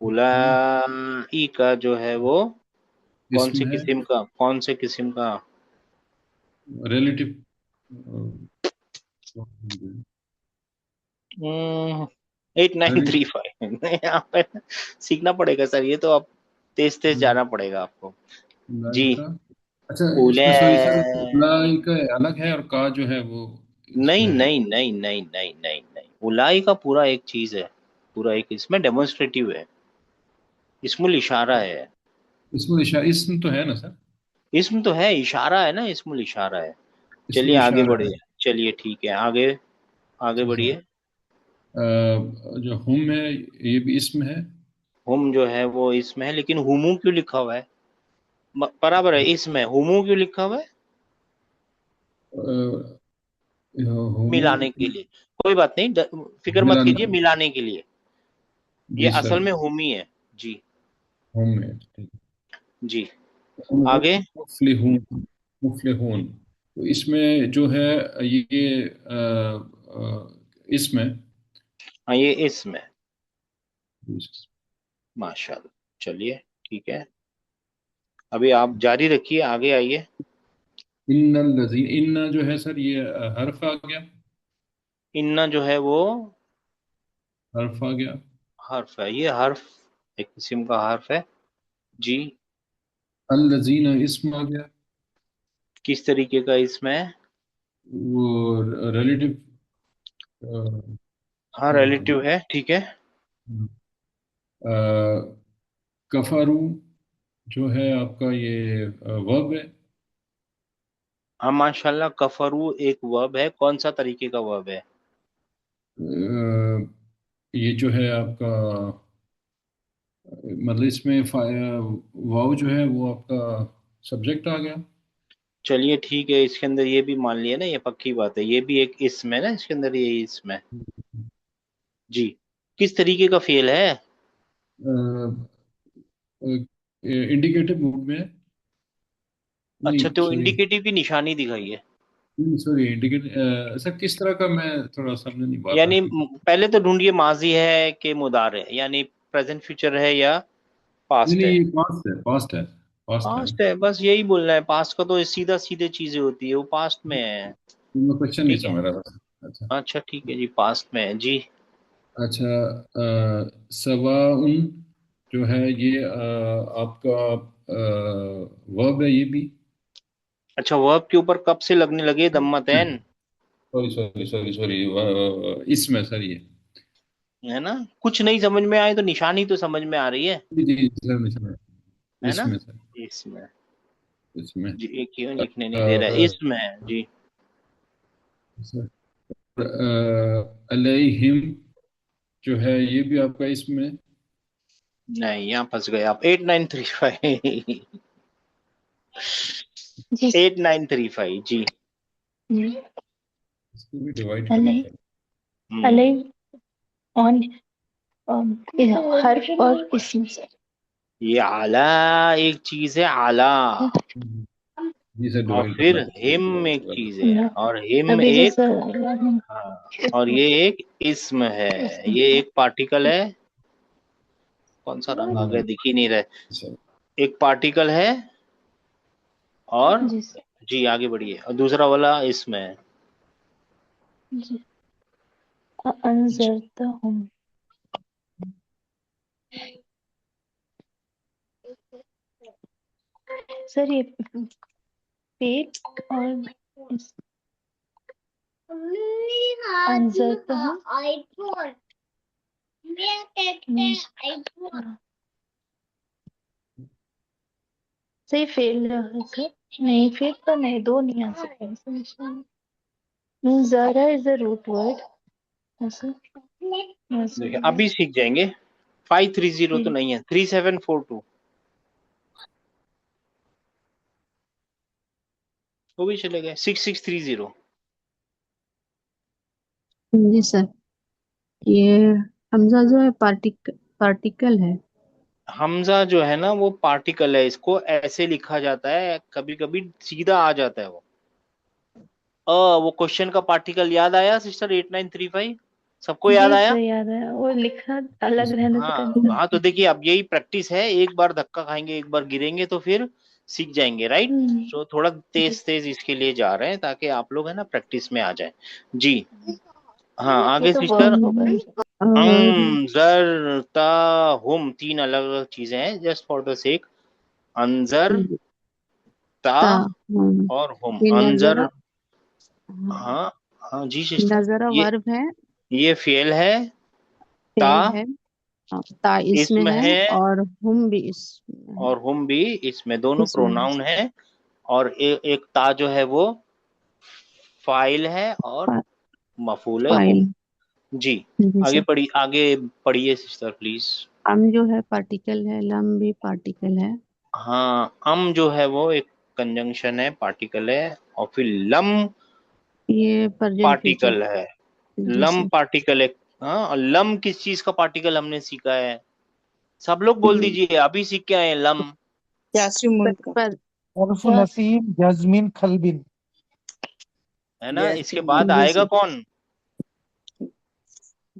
उलाई का जो है वो कौन सी इसम है, किस्म का, कौन से किस्म का? रिलेटिव। 8935। यहाँ पे सीखना पड़ेगा सर, ये तो अब तेज तेज जाना पड़ेगा आपको। उलाई जी। का, अच्छा उले इसमें सॉरी सर, उलाई का अलग है और का जो है वो नहीं इसमें है। नहीं नहीं नहीं नहीं नहीं नहीं, उलाई का पूरा एक चीज है, पूरा एक इसमें डेमोन्स्ट्रेटिव है, इसमुल इशारा है। इसमें इशारा, इसम तो है ना सर, इसम तो है, इशारा है ना, इसमुल इशारा है। चलिए इसमें आगे इशारा है। बढ़िए। चलिए ठीक है, आगे आगे अच्छा सर, बढ़िए। जो हम है ये भी इसम है। हुम जो है वो इसमें है, लेकिन हुमू क्यों लिखा हुआ है? बराबर है, इसमें हुमू क्यों लिखा हुआ है? अ, मिलाने हम के लिए। कोई बात नहीं, फिक्र मत मिलान, कीजिए, मिलाने के लिए। ये जी असल सर, में हुम ही है। जी। हम है, ठीक जी। है। आगे। मुफ्लिहून, मुफ्लिहून, तो इसमें जो है ये इसमें हाँ, ये इसमें। माशाल्लाह। चलिए ठीक है, अभी आप जारी रखिए, आगे आइए। इन्नल लजीन, इन्ना जो है सर ये हर्फ आ गया, इन्ना जो है वो हर्फ आ गया। हर्फ है, ये हर्फ एक किस्म का हर्फ है। जी। अल लजीन इसम आ गया, किस तरीके का इसमें है? वो रिलेटिव हाँ, क्या बताऊं। रिलेटिव है, ठीक है। कफारू जो है आपका ये वर्ब है। हाँ माशाल्लाह, कफरू एक वर्ब है, कौन सा तरीके का वर्ब है? ये जो है आपका मतलब इसमें वाव जो है वो आपका सब्जेक्ट आ गया। चलिए ठीक है, इसके अंदर ये भी मान लिया ना, ये पक्की बात है, ये भी एक इसम है ना, इसके अंदर ये इसम है। जी। किस तरीके का फेल है? इंडिकेटिव मूड में है। अच्छा, नहीं तो सॉरी, इंडिकेटिव की निशानी दिखाइए। नहीं सॉरी, इंडिकेटिव सर किस तरह का, मैं थोड़ा समझ नहीं पा रहा यानी ठीक। पहले तो ढूंढिए, माजी है कि मुदारे है, यानी प्रेजेंट फ्यूचर है या नहीं पास्ट नहीं, है? ये पास्ट है, पास्ट है, पास्ट है। पास्ट है, बस यही बोलना है, पास्ट का तो सीधा सीधे चीजें होती है, वो पास्ट में है। मैं क्वेश्चन नहीं ठीक है। समझ रहा था। अच्छा, अच्छा ठीक है जी, पास्ट में है जी। अच्छा सवाउन जो है ये आपका वर्ब है ये भी। अच्छा, वर्ब के ऊपर कब से लगने लगे दम्मतैन? सॉरी सॉरी सॉरी सॉरी, इसमें सर ये, है ना? कुछ नहीं समझ में आए तो निशानी तो समझ में आ रही है जी जी सर, है ना? इसमें सर। इसमें। इसमें जी, ये क्यों लिखने नहीं दे रहा है? इसमें है जी। अलैहिम जो है ये भी आपका इसमें। नहीं, यहाँ फंस गए आप। 8935 जी 8935 जी। इसको भी डिवाइड करना अलई पड़ेगा। अलई ऑन हर्फ और इसम से। ये आला एक चीज है, आला। जी सर, और डिवाइड फिर करना पड़ेगा, हिम डिवाइड एक करना। चीज है, और हिम अभी एक, जैसे हाँ, और ये एक इस्म है। ये एक पार्टिकल है। कौन सा रंग आ गया, दिख ही नहीं रहा है। सर एक पार्टिकल है, और जी जी आगे बढ़िए, और दूसरा वाला इसमें है। जी अंजरतहुम। सर ये पेट और अंजरतहुम सही फेल है सर। नहीं फेल तो नहीं, दो नहीं आ सकते। Zara is a root word. ऐसे देखिए अभी सीख जाएंगे। 530 तो नहीं है, 3742 वो भी चले गए। 6630 जी सर, ये हमजा जो है पार्टिकल है। हमजा जो है ना वो पार्टिकल है, इसको ऐसे लिखा जाता है, कभी कभी सीधा आ जाता है वो। वो क्वेश्चन का पार्टिकल याद आया सिस्टर? 8935 सबको याद जी आया? सर याद है, वो लिखा अलग रहने से हाँ कंफ्यूज। हाँ, तो देखिए अब यही प्रैक्टिस है, एक बार धक्का खाएंगे, एक बार गिरेंगे, तो फिर सीख जाएंगे, राइट? सो थोड़ा तेज तेज इसके लिए जा रहे हैं, ताकि आप लोग है ना प्रैक्टिस में आ जाए जी। हाँ वो आगे तो सिस्टर। वर्ब होगा। अंजर ता हुम, तीन अलग अलग चीजें हैं, just for the sake. Anjar ता ता और हुम। ये अंजर, नजरा, हाँ हाँ जी सिस्टर। नजरा ये वर्ब है, ये फेल है। ता फेल है, ता इसमें इसम है, है, और हम भी इसमें है। और हुम भी इसमें, दोनों इसमें है। प्रोनाउन है। और एक ता जो है वो फाइल है, और फा- मफूल है हुम। फाइल। जी जी आगे सर, पढ़ी, आगे पढ़िए सिस्टर प्लीज। हम जो है पार्टिकल है, लम भी पार्टिकल है। हाँ, जो है वो एक कंजंक्शन है, पार्टिकल है, और फिर लम ये प्रेजेंट फ्यूचर। पार्टिकल है। जी लम सर। पार्टिकल है। हाँ, और लम किस चीज का पार्टिकल हमने सीखा है? सब लोग बोल हम्म, दीजिए, अभी सीख के आए हैं लम। जासिम का। पर हर्फ नसीब जजमिन खलबिन। है ना? इसके जैस्मिन। बाद जी आएगा सर, कौन?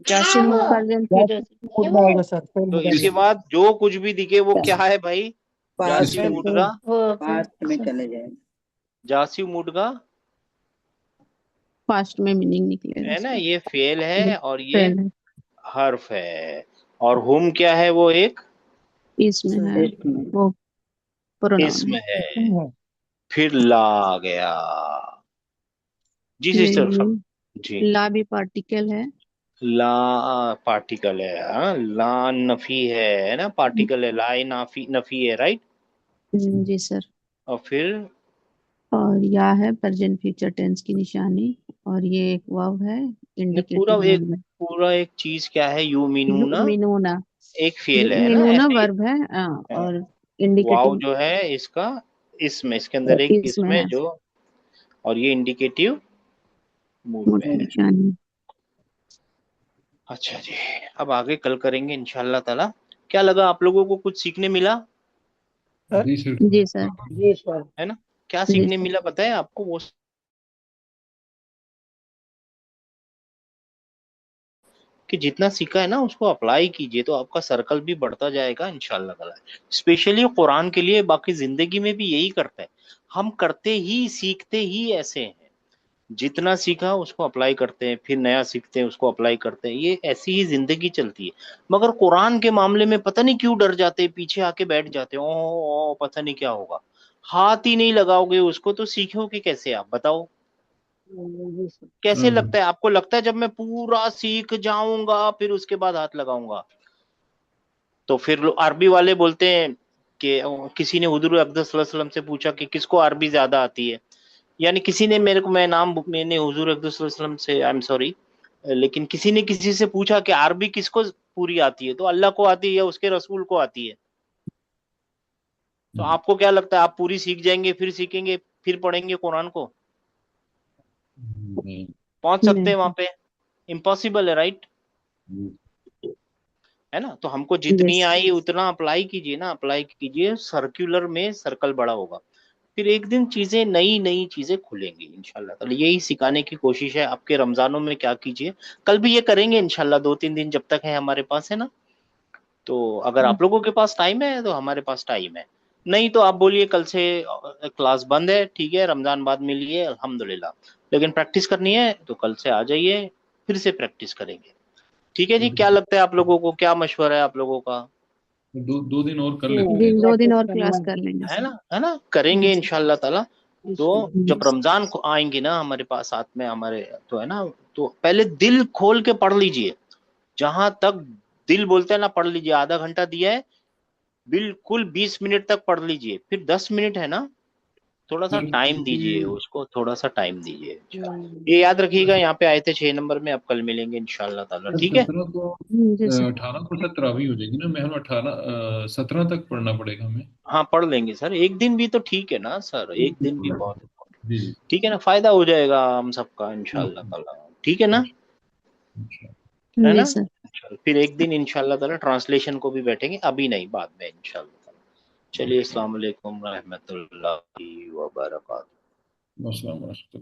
Jasim present future. Jasim would आएगा सर, फेल तो मुकदर। इसके बाद जो कुछ भी दिखे वो क्या है भाई? पास्ट जासी फेल में, मूड का। फेल। पास्ट में चले जाएंगे। जासी मूड का, पास्ट में मीनिंग निकलेगा है ना? इसका। ये फेल है, और ये फेल है, हर्फ है। और हुम क्या है? वो एक इसमें है, इसमें वो प्रोनाउन इसम है। है। इसम है। फिर ला आ गया। जी सिस्टर ये जी। ला भी पार्टिकल है। ला पार्टिकल है, हाँ, ला नफी है ना? पार्टिकल है, ला नाफी नफी है, राइट? जी सर। और फिर और या है प्रेजेंट फ्यूचर टेंस की निशानी, और ये एक वर्ब है ने पूरा इंडिकेटिव एक, मोड में। पूरा एक चीज क्या है? यू मीनू ना, मिनोना, एक फेल है ना मिनोना ऐसे ही। वर्ब है, हाँ, और वाव इंडिकेटिव जो है इसका, इसमें, इसके अंदर एक इसमें इसमें है, जो, और ये इंडिकेटिव मूड मोड में की है। निशानी। अच्छा जी, अब आगे कल करेंगे इंशाल्लाह ताला। क्या लगा आप लोगों को? कुछ सीखने मिला? सर जी सर। जी सर। जी सर। है ना? क्या जी सीखने सर। मिला पता है आपको? वो कि जितना सीखा है ना उसको अप्लाई कीजिए, तो आपका सर्कल भी बढ़ता जाएगा इंशाल्लाह ताला। स्पेशली कुरान के लिए, बाकी जिंदगी में भी यही करता है। हम करते ही सीखते ही ऐसे हैं, जितना सीखा उसको अप्लाई करते हैं, फिर नया सीखते हैं उसको अप्लाई करते हैं, ये ऐसी ही जिंदगी चलती है। मगर कुरान के मामले में पता नहीं क्यों डर जाते हैं, पीछे आके बैठ जाते हैं, ओ पता नहीं क्या होगा। हाथ ही नहीं लगाओगे उसको तो सीखोगे कैसे आप, बताओ? जी सर। कैसे लगता है आपको? लगता है जब मैं पूरा सीख जाऊंगा फिर उसके बाद हाथ लगाऊंगा? तो फिर अरबी वाले बोलते हैं कि किसी ने हुजूर अक़दस सल्लल्लाहु अलैहि वसल्लम से पूछा कि किसको अरबी ज्यादा आती है, यानी किसी ने मेरे को, मैंने हुजूर अक़दस सल्लल्लाहु अलैहि वसल्लम से, आई एम सॉरी, लेकिन किसी ने किसी से पूछा कि अरबी किसको पूरी आती है, तो अल्लाह को आती है या उसके रसूल को आती है। तो आपको क्या लगता है, आप पूरी सीख जाएंगे, फिर सीखेंगे, फिर पढ़ेंगे कुरान को? पहुंच सकते हैं नहीं वहां पे? इम्पॉसिबल है, राइट? है ना? तो हमको जितनी यस आई उतना अप्लाई कीजिए ना, अप्लाई कीजिए, सर्कुलर में सर्कल बड़ा होगा, फिर एक दिन चीजें, नई नई चीजें खुलेंगी इंशाल्लाह ताला। यही सिखाने की कोशिश है। आपके रमजानों में क्या कीजिए, कल भी ये करेंगे इंशाल्लाह, 2-3 दिन जब तक है हमारे पास, है ना? तो अगर आप लोगों के पास टाइम है तो हमारे पास टाइम है, नहीं तो आप बोलिए कल से क्लास बंद है, ठीक है, रमजान बाद मिलिए, अल्हम्दुलिल्लाह, लेकिन प्रैक्टिस करनी है तो कल से आ जाइए, फिर से प्रैक्टिस करेंगे। ठीक है जी, क्या लगता है आप लोगों को, क्या मशवरा है आप लोगों का? 2 दिन और कर लेते हैं। 2 दिन और प्रैक्टिस क्लास करना कर लेंगे है सर। ना, है ना, करेंगे इंशाल्लाह ताला। तो जब यस रमजान को आएंगे ना हमारे पास साथ में हमारे, तो है ना, तो पहले दिल खोल के पढ़ लीजिए, जहां तक दिल बोलते हैं ना, पढ़ लीजिए। आधा घंटा दिया है, बिल्कुल 20 मिनट तक पढ़ लीजिए, फिर 10 मिनट है ना, थोड़ा सा टाइम दीजिए उसको, थोड़ा सा टाइम दीजिए इंशाल्लाह। ये याद रखिएगा, यहाँ पे आए थे 6 नंबर में, अब कल मिलेंगे इंशाल्लाह ताला, ठीक है? 17 को जी सर। 18 को शायद तरावी हो जाएगी ना, मैं 17 तक पढ़ना पड़ेगा हमें। हाँ पढ़ लेंगे सर, एक दिन भी तो ठीक है ना सर, एक दिन भी बहुत जी जी। ठीक है ना, फायदा हो जाएगा हम सबका इंशाल्लाह ताला, ठीक है ना, है जी ना? सर। चलो, फिर एक दिन इंशाल्लाह ताला ट्रांसलेशन को भी बैठेंगे, अभी नहीं, बाद में इंशाल्लाह ताला। चलिए, अस्सलाम वालेकुम रहमतुल्लाहि व बरकातहू। अस्सलाम वालेकुम।